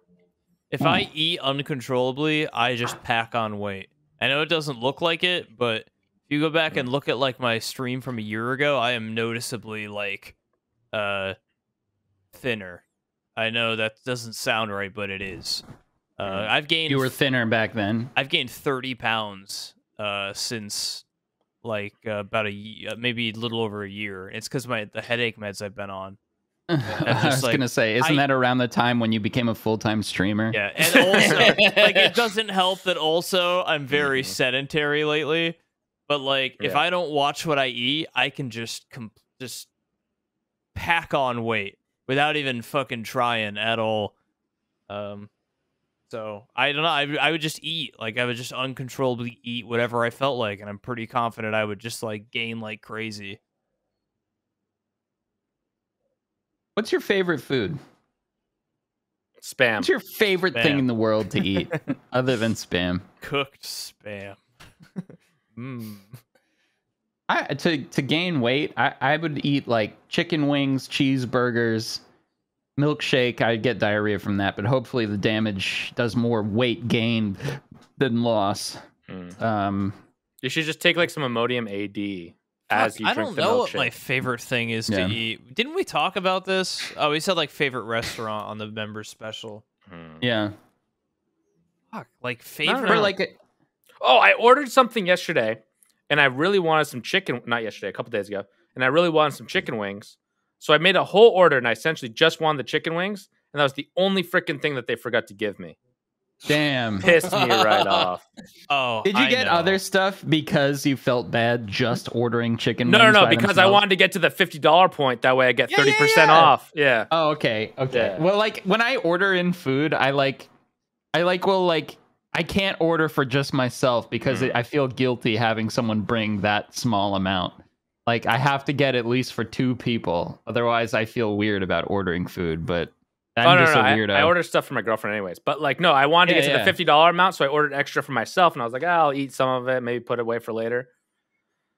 If I eat uncontrollably, I just pack on weight. I know it doesn't look like it, but if you go back and look at like my stream from a year ago, I am noticeably like thinner. I know that doesn't sound right, but it is. I've gained. You were thinner back then. I've gained 30 pounds since like about maybe a little over a year. It's because the headache meds I've been on. I was gonna say, isn't that around the time when you became a full-time streamer? Yeah, and also like it doesn't help that also I'm very sedentary lately. But like if I don't watch what I eat, I can just pack on weight without even fucking trying at all. So I don't know. I would just eat. Like I would just uncontrollably eat whatever I felt like, and I'm pretty confident I would just like gain like crazy. What's your favorite food? Spam. What's your favorite thing in the world to eat other than Spam? Cooked Spam. To gain weight, I would eat like chicken wings, cheeseburgers, milkshake. I'd get diarrhea from that, but hopefully the damage does more weight gain than loss. You should just take like some Imodium AD as you drink the milkshake. I don't know what my favorite thing is to eat. Didn't we talk about this? Oh, we said like favorite restaurant on the member special. Yeah. Fuck, like favorite. Or like I ordered something yesterday, and I really wanted some chicken. Not yesterday, a couple days ago, and I really wanted some chicken wings. So I made a whole order, and I essentially just wanted the chicken wings, and that was the only freaking thing that they forgot to give me. Damn. Pissed me right off. Oh, did you get other stuff because you felt bad just ordering chicken wings? No, because I wanted to get to the $50 point. That way I get 30% off. Yeah. Oh, okay. Yeah. Well, like when I order in food, I can't order for just myself because I feel guilty having someone bring that small amount. Like I have to get at least for 2 people. Otherwise, I feel weird about ordering food, but I'm just a weirdo. I ordered stuff for my girlfriend anyways. But like, no, I wanted to get to the $50 amount, so I ordered extra for myself, and I was like, I'll eat some of it, maybe put it away for later.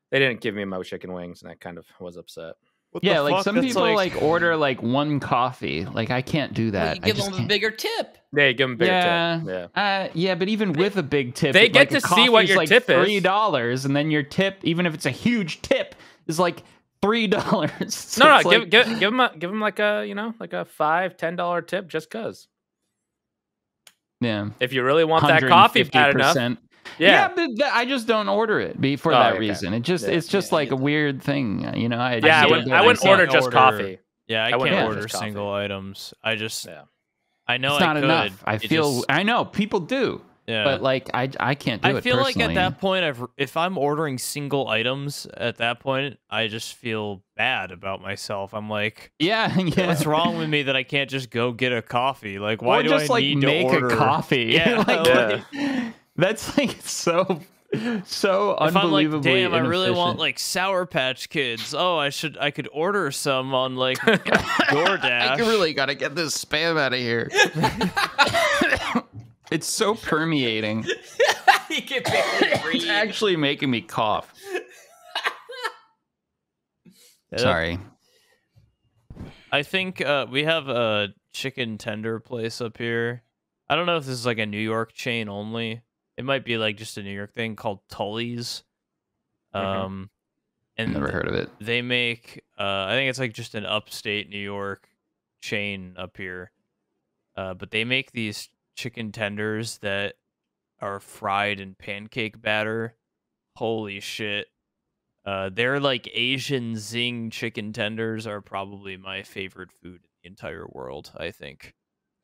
They didn't give me my chicken wings, and I kind of was upset. Like some people like order like 1 coffee. Like I can't do that. Well, you give them a bigger tip. Yeah, you give them a bigger tip. Yeah, but even with a big tip, they get to see what your tip is. $3, and then your tip, even if it's a huge tip, is like $3. So no, give them like a like a $5-10 tip just cause. Yeah, if you really want that coffee bad enough. Yeah, but I just don't order it for that reason. It's just like a weird thing, I wouldn't order just coffee. Yeah, I can't order single items. I just I know it's not enough. I know people do. Yeah. But like I can't do it. I feel personally. like at that point, if I'm ordering single items at that point, I just feel bad about myself. I'm like, what's wrong with me that I can't just go get a coffee? Like, why do I need to order a coffee? Yeah, that's like so unbelievably. If I'm like, damn, I really inefficient. want like Sour Patch Kids. Oh, I could order some on like DoorDash. I really gotta get this spam out of here. It's so permeating. It's actually making me cough. Sorry. I think we have a chicken tender place up here. I don't know if this is like a New York chain only. It might be like just a New York thing called Tully's. And never heard of it. They make I think it's like just an upstate New York chain up here. But they make these chicken tenders that are fried in pancake batter. Holy shit. They're like Asian zing chicken tenders are probably my favorite food in the entire world, I think.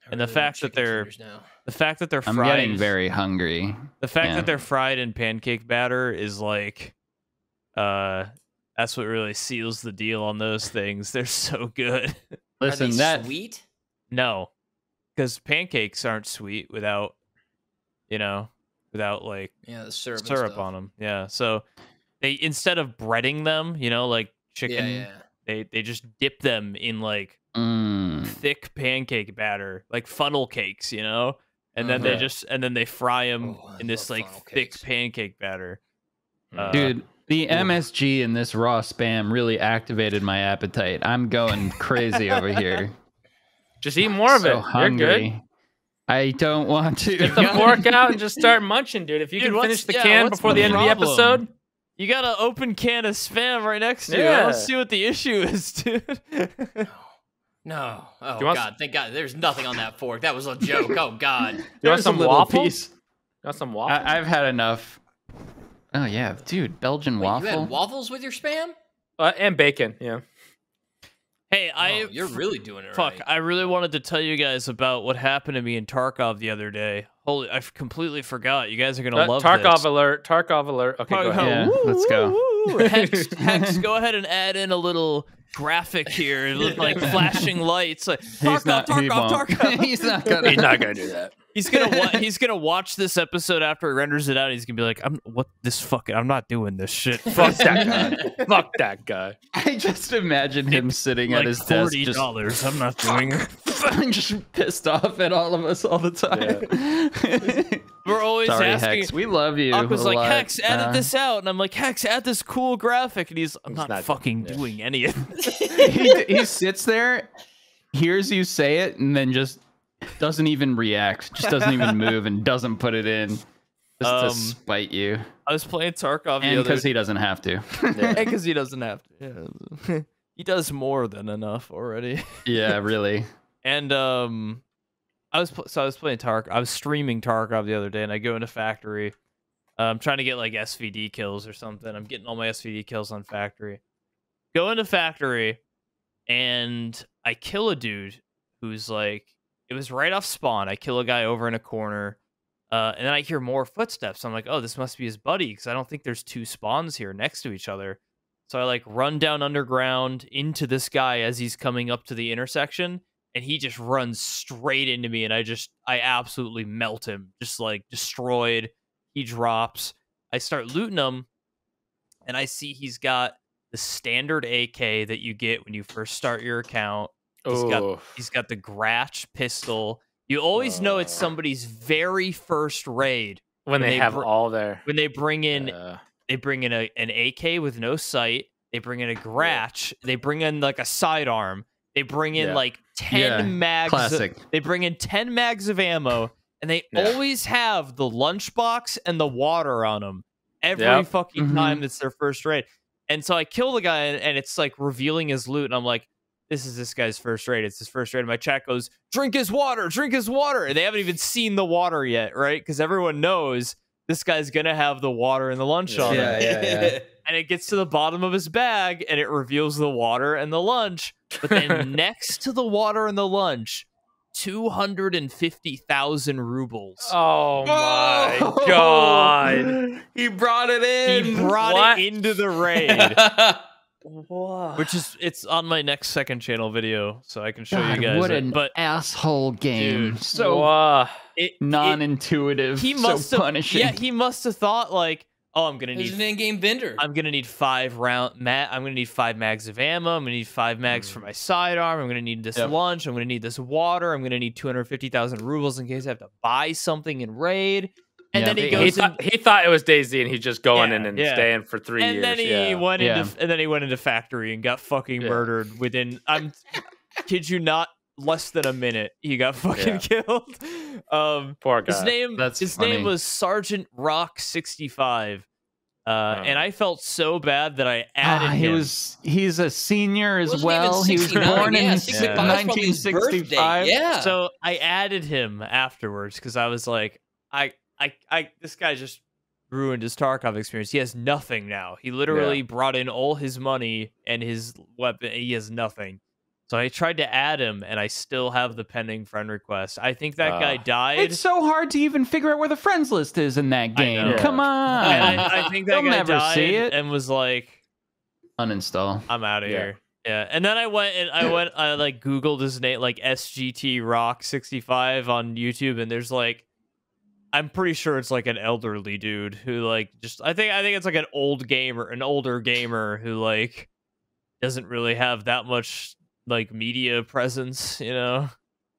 And the fact that they're fried, I'm getting very hungry. The fact that they're fried in pancake batter is like that's what really seals the deal on those things. They're so good. Listen, that sweet? No. Because pancakes aren't sweet without like the syrup on them. Yeah, so they instead of breading them, like chicken, they just dip them in like thick pancake batter, like funnel cakes, and then they fry them in this like thick pancake batter. Dude, the MSG in this raw spam really activated my appetite. I'm going crazy over here. Just eat more of it. Hungry. You're good. I don't want to. Get the fork out and just start munching, dude. If you can finish the can before the end of the episode. You got an open can of spam right next to you. I don't see what the issue is, dude. No. Oh, God. Thank God. There's nothing on that fork. That was a joke. Oh, God. You want some waffles? You want some waffles? I've had enough. Oh yeah, dude, Belgian Wait, you waffle. had waffles with your spam? And bacon. Yeah. Hey, Oh, you're really doing it fuck. right. I really wanted to tell you guys about what happened to me in Tarkov the other day. Holy, I completely forgot. You guys are gonna love Tarkov this. alert. Tarkov alert. Okay, go ahead. Yeah, let's go. Hex, go ahead and add in a little graphic here, like flashing lights. Like Tarkov. He's not gonna. He's not gonna do that. He's gonna watch this episode after he renders it out. He's gonna be like, I'm not doing this shit. Fuck that guy. Fuck that guy. I just imagine him sitting at his desk, just $40. I'm not doing it. just pissed off at all of us all the time. We're always Sorry, asking. Hex. We love you. Aqua's a like, lot. Hex, edit this out, and I'm like, Hex, add this cool graphic, and I'm not fucking yeah. doing any of it. He sits there, hears you say it, and then just doesn't even react. Just doesn't even move and doesn't put it in. Just to spite you. I was playing Tarkov the And other because he doesn't have to. because he doesn't have to. Yeah. He does more than enough already. Yeah, really. And I was playing Tarkov. I was streaming Tarkov the other day, and I go into Factory. I'm trying to get like SVD kills or something. I'm getting all my SVD kills on Factory. Go into Factory, and I kill a dude who's like, it was right off spawn. I kill a guy over in a corner, and then I hear more footsteps. I'm like, oh, this must be his buddy, because I don't think there's two spawns here next to each other. So I like run down underground into this guy as he's coming up to the intersection, and he just runs straight into me, and I absolutely melt him, just like destroyed. He drops. I start looting him, and I see he's got the standard AK that you get when you first start your account. He's got the Gratch pistol. You always know it's somebody's very first raid When they have all their... When they bring in an AK with no sight. They bring in a Gratch. They bring in like a sidearm. They bring in like 10 mags. Classic. They bring in 10 mags of ammo, and they always have the lunchbox and the water on them every fucking time it's their first raid. And so I kill the guy, and it's like revealing his loot, and I'm like, this is this guy's first raid. It's his first raid. And my chat goes, drink his water, drink his water. And they haven't even seen the water yet, right? Because everyone knows this guy's going to have the water and the lunch on him. Yeah. And it gets to the bottom of his bag, and it reveals the water and the lunch. But then next to the water and the lunch, 250,000 rubles. Oh my god. He brought it in. He brought it into the raid. What? Which is, it's on my next second channel video, so I can show God, you guys. what an asshole game. Dude, so non-intuitive. He must so punishing. Yeah, he must have thought like, oh, I'm gonna He's need an in-game vendor. I'm gonna need 5 mags of ammo. I'm gonna need 5 mags for my sidearm. I'm gonna need this lunch. I'm gonna need this water. I'm gonna need 250,000 rubles in case I have to buy something in raid. And then he goes. He thought it was DayZ, and he's just going in and staying for 3 years. And then he went into Factory and got fucking murdered within. Kid you not, less than a minute. He got fucking killed. Poor guy. His name was Sergeant Rock 65. And I felt so bad that I added him. He's a senior as well. He was born in 1965. Yeah. So I added him afterwards because I was like, this guy just ruined his Tarkov experience. He has nothing now. He literally brought in all his money and his weapon. He has nothing. So I tried to add him, and I still have the pending friend request. I think that guy died. It's so hard to even figure out where the friends list is in that game. Come on. I think that guy died see it. and was like, uninstall. I'm out of here. Yeah. And then I like Googled his name, like SGT Rock 65 on YouTube, and there's like, I'm pretty sure it's like an elderly dude who like just I think it's like an older gamer who like doesn't really have that much like media presence, you know.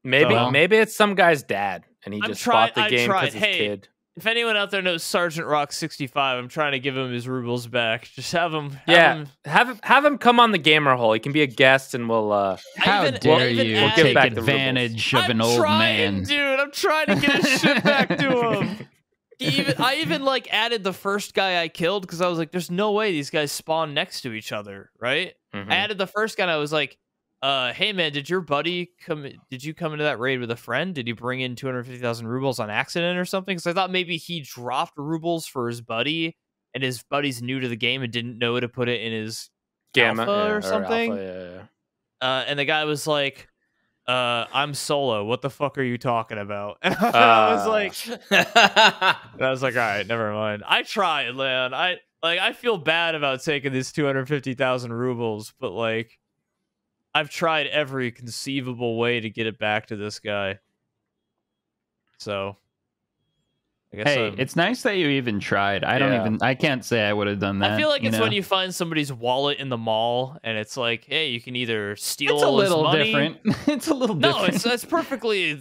Maybe it's some guy's dad and he just bought the game because his kid. If anyone out there knows Sergeant Rock 65, I'm trying to give him his rubles back. Just have him. Have him come on the gamer hole. He can be a guest, and we'll. How dare you take advantage of an old man, dude? I'm trying to get his shit back to him. I even like added the first guy I killed because I was like, "There's no way these guys spawn next to each other, right?" I added the first guy. And I was like, hey man, did your buddy did you come into that raid with a friend? Did he bring in 250,000 rubles on accident or something? Because I thought maybe he dropped rubles for his buddy and his buddy's new to the game and didn't know to put it in his Gamma alpha or something. Alpha, And the guy was like, I'm solo. What the fuck are you talking about? And I was like, all right, never mind. I tried, man. I feel bad about taking these 250,000 rubles, but like, I've tried every conceivable way to get it back to this guy. So, I guess Hey, it's nice that you even tried. I can't say I would have done that. I feel like it's know? when you find somebody's wallet in the mall, and it's like, hey, you can either steal It's a all his little money. different. It's a little No, different. it's perfectly. You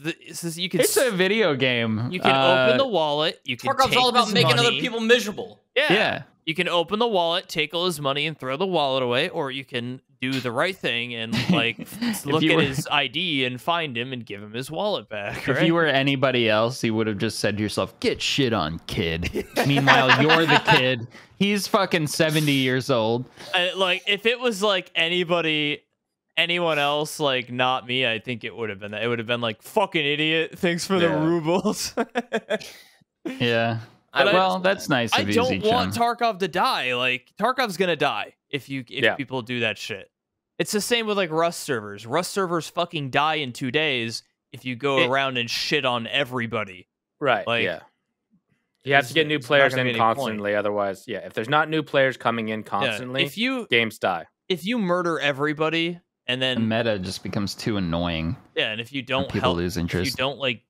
can. It's a video game. You can open the wallet. You can. Tarkov's take all about his making money. other people miserable. Yeah. You can open the wallet, take all his money, and throw the wallet away, or you can do the right thing and like look at his ID and find him and give him his wallet back. Right? If you were anybody else, you would have just said to yourself, "Get shit on, kid." Meanwhile, you're the kid. He's fucking 70 years old. Like if it was like anyone else, like not me, I think it would have been that. It would have been like, fucking idiot. Thanks for the rubles. Yeah. Well, that's nice of you, I don't ZChum. want Tarkov to die. Like Tarkov's gonna die if people do that shit. It's the same with like Rust servers. Rust servers fucking die in 2 days if you go around and shit on everybody. Right. Like, yeah. You have to get new players not gonna in be any point. constantly. Otherwise, yeah. If there's not new players coming in constantly, games die. If you murder everybody and then The meta just becomes too annoying. yeah, and if you don't people help, lose if interest. you don't like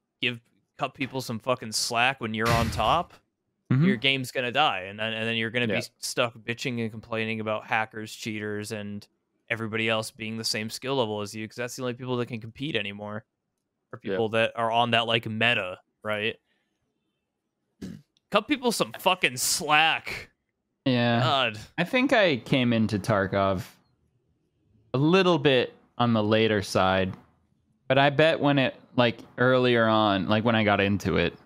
cut people some fucking slack when you're on top. Mhm. Your game's gonna die, and then you're gonna Yeah. be stuck bitching and complaining about hackers, cheaters, and everybody else being the same skill level as you, because that's the only people that can compete anymore, or people that are on that like meta, right? Cut people some fucking slack. Yeah. God, I think I came into Tarkov a little bit on the later side, but I bet when it like earlier on, like when I got into it,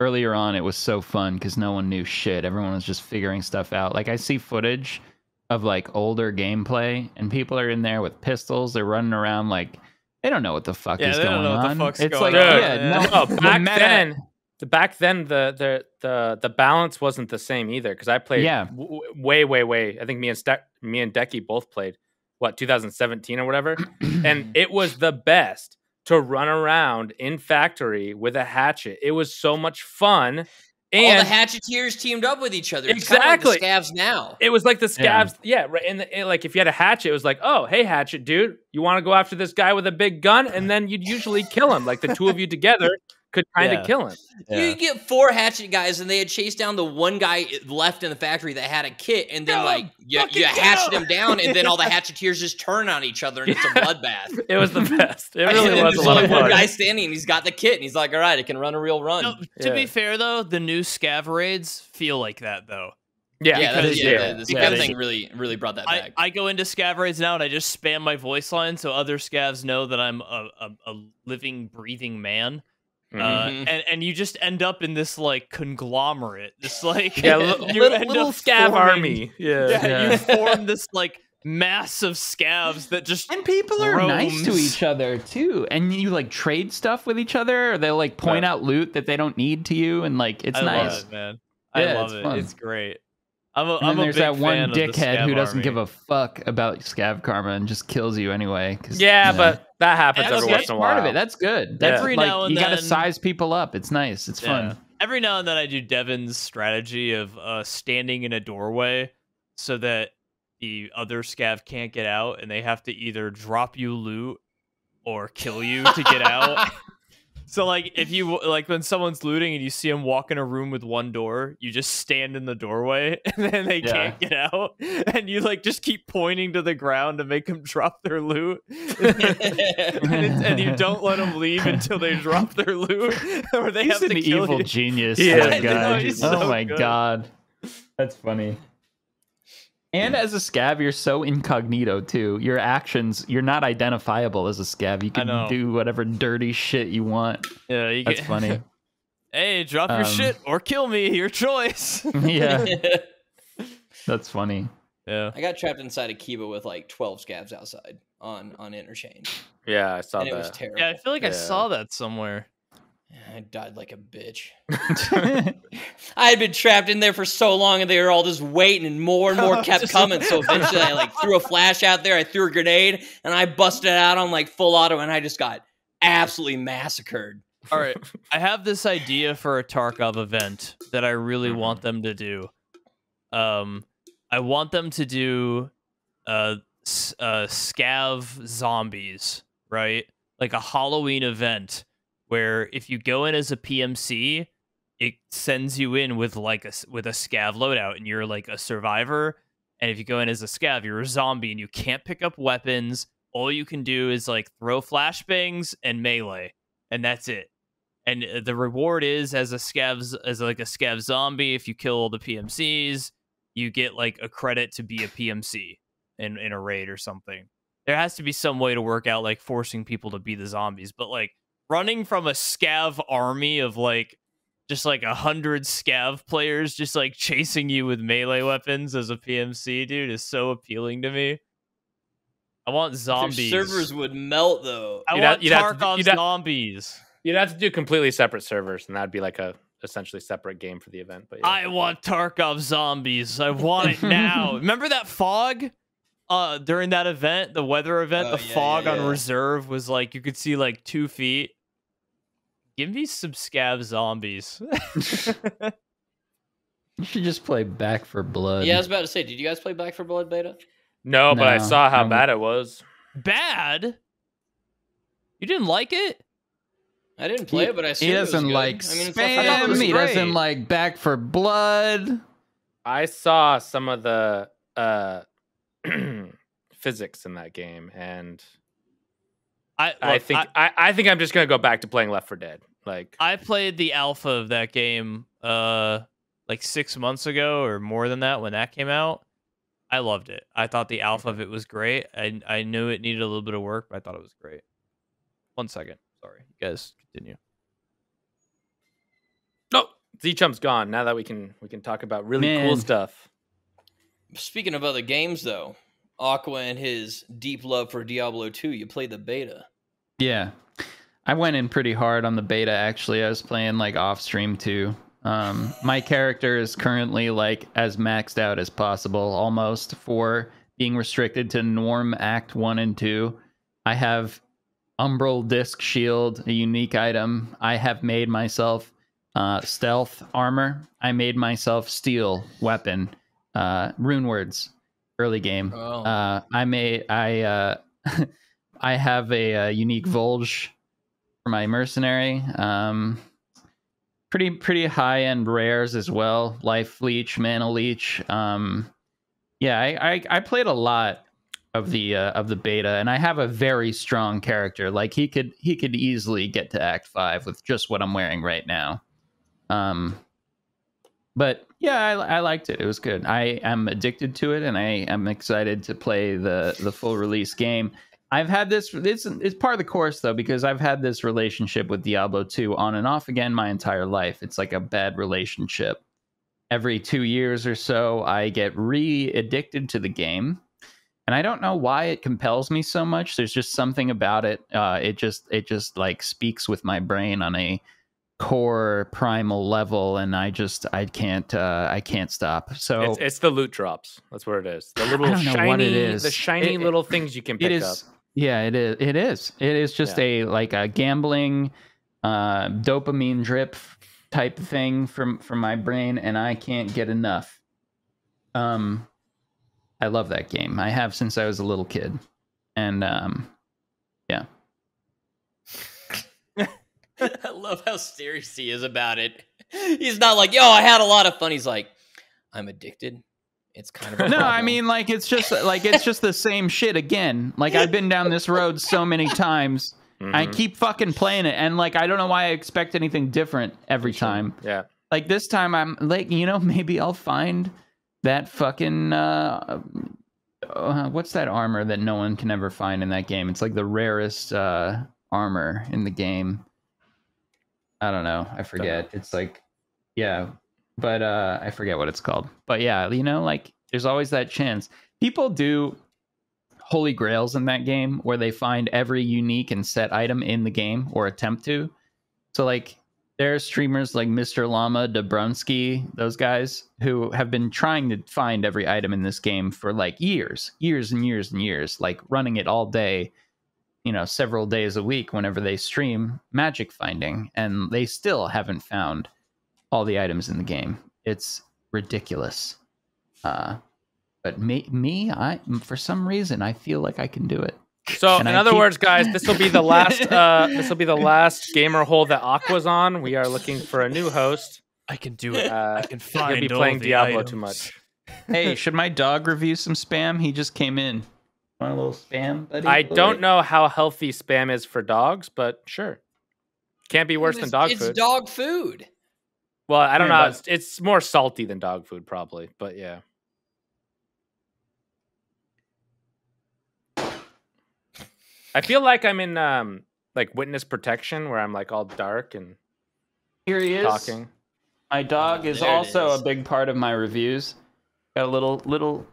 earlier on, it was so fun because no one knew shit. Everyone was just figuring stuff out. Like I see footage of like older gameplay, and people are in there with pistols. They're running around like they don't know what the fuck is they don't going know what the on. fuck's It's going like on. yeah, No, the back meta- then, the balance wasn't the same either. Because I played way. I think me and Decky both played 2017 or whatever, and it was the best to run around in factory with a hatchet. It was so much fun. And all the hatcheteers teamed up with each other. Exactly. It's kind of like the scavs now. It was like the scavs. Yeah, right. And like if you had a hatchet, it was like, oh, hey, hatchet dude, you want to go after this guy with a big gun? And then you'd usually kill him. Like the two of you together could kind of kill him. You get 4 hatchet guys, and they had chased down the one guy left in the factory that had a kit, and then you hatchet him down, and then all the hatcheteers just turn on each other, and it's a bloodbath. It was the best. It really was a There's lot only of one fun. guy standing, and he's got the kit, and he's like, all right, I can run a real run. No, to be fair though, the new scav raids feel like that though. The Because scav thing really brought that back. I go into scav raids now and I just spam my voice line so other scavs know that I'm a living, breathing man. And you just end up in this like conglomerate, this like little scav army. You form this like mass of scavs that just and people are nice to each other too, and you like trade stuff with each other, or they'll like point out loot that they don't need to you, and like it's nice. Love it, man. I love it. Fun. It's great. I'm a there's big that one fan of the dickhead who scav doesn't army. give a fuck about scav karma and just kills you anyway. But that happens That's every once in a while. Part of it. That's good. That's Every like, now and you gotta then- size people up. It's nice. It's fun. Every now and then I do Devin's strategy of standing in a doorway so that the other scav can't get out, and they have to either drop you loot or kill you to get out. So like if you like when someone's looting and you see them walk in a room with one door, you just stand in the doorway and then they can't get out, and you like just keep pointing to the ground to make them drop their loot, and you don't let them leave until they drop their loot, or they He's have an to kill evil you. genius. Yeah. That I know, guy. he's Oh so my good. god, that's funny. And as a scav, you're so incognito too. Your actions, you're not identifiable as a scav. You can do whatever dirty shit you want. Yeah, you That's funny. Hey, drop your shit or kill me. Your choice. Yeah, that's funny. Yeah. I got trapped inside a Kiba with like 12 scavs outside on interchange. Yeah, I saw And that. it was terrible. Yeah, I feel like I saw that somewhere. I died like a bitch. I had been trapped in there for so long, and they were all just waiting, and more kept coming. So eventually, I like threw a flash out there. I threw a grenade, and I busted out on like full auto, and I just got absolutely massacred. All right, I have this idea for a Tarkov event that I really want them to do. I want them to do scav zombies, right? Like a Halloween event where if you go in as a PMC, it sends you in with like a scav loadout, and you're like a survivor. And if you go in as a scav, you're a zombie, and you can't pick up weapons. All you can do is like throw flashbangs and melee, and that's it. And the reward is as a scav zombie. If you kill all the PMCs, you get like a credit to be a PMC in a raid or something. There has to be some way to work out like forcing people to be the zombies, but like running from a scav army of like just like 100 scav players just like chasing you with melee weapons as a PMC, dude, is so appealing to me. I want zombies. Their servers would melt though. I want Tarkov zombies. You'd have to do completely separate servers, and that'd be like a essentially separate game for the event. But yeah. I want Tarkov zombies. I want it now. Remember that fog? During that event, the weather event, fog on reserve was like you could see like 2 feet. Give me some scav zombies. You should just play Back for Blood. Yeah, I was about to say, did you guys play Back for Blood beta? No, but I saw how bad it was. Bad? You didn't like it? I didn't play it, but I He doesn't like spam. He doesn't like Back for Blood. I saw some of the physics in that game, and I think I'm just gonna go back to playing Left 4 Dead. Like I played the alpha of that game like 6 months ago or more than that when that came out. I loved it. I thought the alpha of it was great. I knew it needed a little bit of work, but I thought it was great. 1 second. Sorry. You guys continue. No, ZChum's gone. Now that we can talk about really cool stuff. Speaking of other games, though, Aqua and his deep love for Diablo 2, you played the beta. Yeah. I went in pretty hard on the beta, actually. I was playing like off stream too. My character is currently like as maxed out as possible, almost, for being restricted to Norm Act 1 and 2. I have Umbral Disc Shield, a unique item. I have made myself stealth armor. I made myself steel weapon. Rune words, early game. I have a unique Volge for my mercenary. Pretty high end rares as well. Life Leech, Mana Leech. Yeah, I played a lot of the beta, and I have a very strong character. Like he could easily get to Act 5 with just what I'm wearing right now. But yeah, I liked it. It was good. I am addicted to it, and I am excited to play the full release game. I've had this. It's part of the course though, because I've had this relationship with Diablo 2 on and off again my entire life. It's like a bad relationship. Every 2 years or so, I get re-addicted to the game. And I don't know why it compels me so much. There's just something about it. It just like speaks with my brain on a core primal level, and I can't stop. So it's the loot drops. That's what it is. The little shiny little things you can pick up. Yeah, it is. It is just a gambling dopamine drip type thing from my brain, and I can't get enough. I love that game. I have since I was a little kid. And yeah. I love how serious he is about it. He's not like, yo, I had a lot of fun. He's like, I'm addicted. It's kind of a problem. I mean, like it's just the same shit again. Like I've been down this road so many times. Mm-hmm. I keep fucking playing it, and like I don't know why I expect anything different every time. Yeah. Like this time I'm like, maybe I'll find that fucking what's that armor that no one can ever find in that game? It's like the rarest armor in the game. I don't know. I forget. It's like, yeah, but I forget what it's called. But yeah, like there's always that chance. People do holy grails in that game where they find every unique and set item in the game, or attempt to. So like there are streamers like Mr. Llama, Dabrowski, those guys who have been trying to find every item in this game for like years and years, like running it all day, you know, several days a week whenever they stream magic finding, and they still haven't found all the items in the game. It's ridiculous. But I for some reason I feel like I can do it. So in other words, guys, this will be the last. This will be the last gamer hole that Aqua's on. We are looking for a new host. I can do it. I can find. He'll be all playing the Diablo items. too much. Hey, should my dog review some spam? He just came in. Want a little spam, buddy? I don't know how healthy spam is for dogs, but sure, can't be worse than dog food. It's dog food. Well, I don't Yeah, know. It's more salty than dog food, probably, but yeah. I feel like I'm in like witness protection, where I'm like all dark and Here he is. talking. My dog is There it also is. a big part of my reviews. Got a little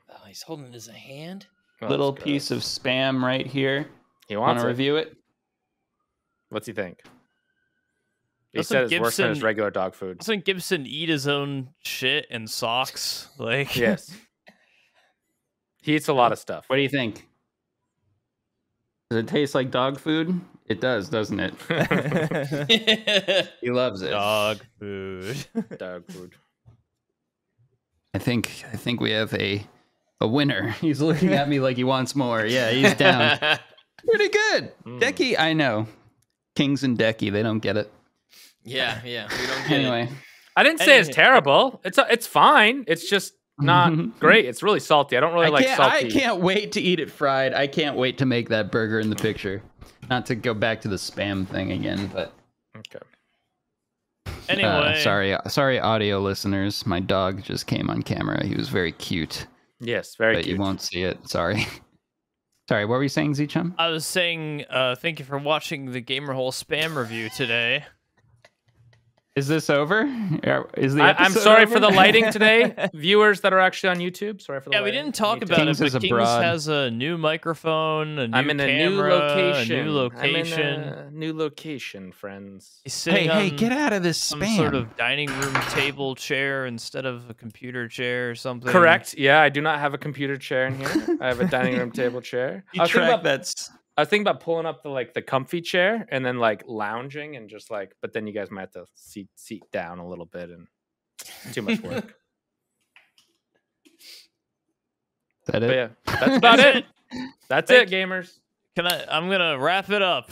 Oh, he's holding it as a hand. Oh, little that's piece of spam right here. He Want wants to it. review it? What's he think? He Doesn't said it's worse than his Gibson- regular dog food. Doesn't Gibson eat his own shit and socks? Like, Yes. He eats a lot of stuff. What do you think? Does it taste like dog food? It does, doesn't it? He loves it. dog food. Dog food. I think we have a winner. He's looking at me like he wants more. Yeah, he's down. Pretty good. Decky, I know. Kings and Decky, they don't get it. Yeah, we don't get it. Anyway, I didn't say it's terrible. It's fine. It's just not great. It's really salty. I don't really like salty. I can't wait to eat it fried. I can't wait to make that burger in the picture. Not to go back to the spam thing again, but Okay. Anyway, sorry, audio listeners. My dog just came on camera. He was very cute, Yes, very but cute. you won't see it. Sorry. Sorry, what were you saying, ZChum? I was saying, thank you for watching the Gamerhole spam review today. Is this over? Is the I'm episode sorry over? for the lighting today, viewers that are actually on YouTube. Sorry for the Yeah, we lighting. didn't talk Me too. about Kings it, is but Kings abroad. has a new microphone, a new I'm in a new camera, location. a new location. I'm in a new location, friends. He's sitting Hey, on get out of this some spam. sort of dining room table chair instead of a computer chair or something. Correct. Yeah, I do not have a computer chair in here. I have a dining room table chair. You I was thinking track about- that's I was thinking about pulling up the comfy chair and then like lounging and just like, but then you guys might have to seat down a little bit and too much work. that But it. yeah, that's about it. That's Thank- it, gamers. I'm gonna wrap it up.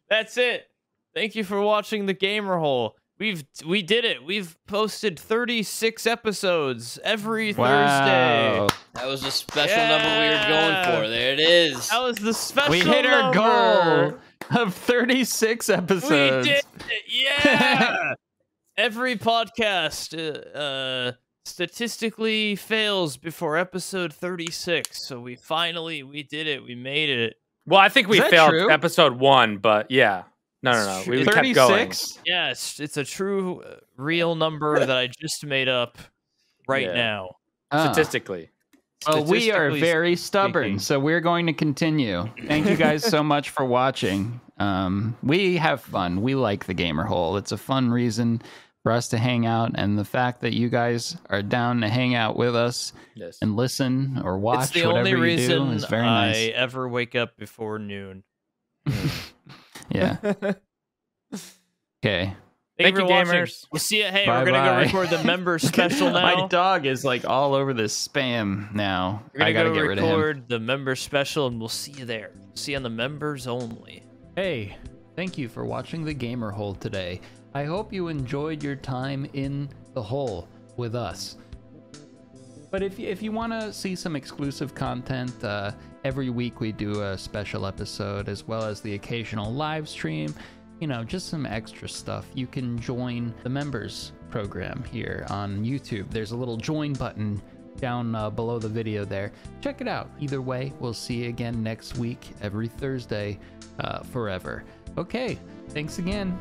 That's it. Thank you for watching the Gamerhole. We did it. We've posted 36 episodes every Wow. Thursday. That was the special number we were going for. There it is. That was the special We hit our number. goal of 36 episodes. We did it. Yeah. Every podcast statistically fails before episode 36. So we did it. We made it. Well, I think we Is that failed true? episode 1, but yeah. No. We kept going. 36? Yes, it's a true, real number that I just made up right Yeah. now. Ah. Statistically. Well, we are Statistically very stubborn, speaking. so we're going to continue. Thank you guys so much for watching. We have fun. We like the Gamerhole. It's a fun reason for us to hang out, and the fact that you guys are down to hang out with us Yes. and listen or watch It's the whatever only you reason do is very I nice. ever wake up before noon. Yeah. Okay. Thank for you, watching. gamers. We'll see you. Hey, we're gonna go Bye-bye. record the member special now. My dog is like all over this spam now. We're gonna I gotta go get rid of him. record the member special, and we'll see you there. See you on the members only. Hey, Thank you for watching the Gamerhole today. I hope you enjoyed your time in the hole with us. But if you want to see some exclusive content, every week we do a special episode as well as the occasional live stream. You know, just some extra stuff. You can join the members program here on YouTube. There's a little join button down below the video there. Check it out. Either way, we'll see you again next week, every Thursday, forever. Okay, thanks again.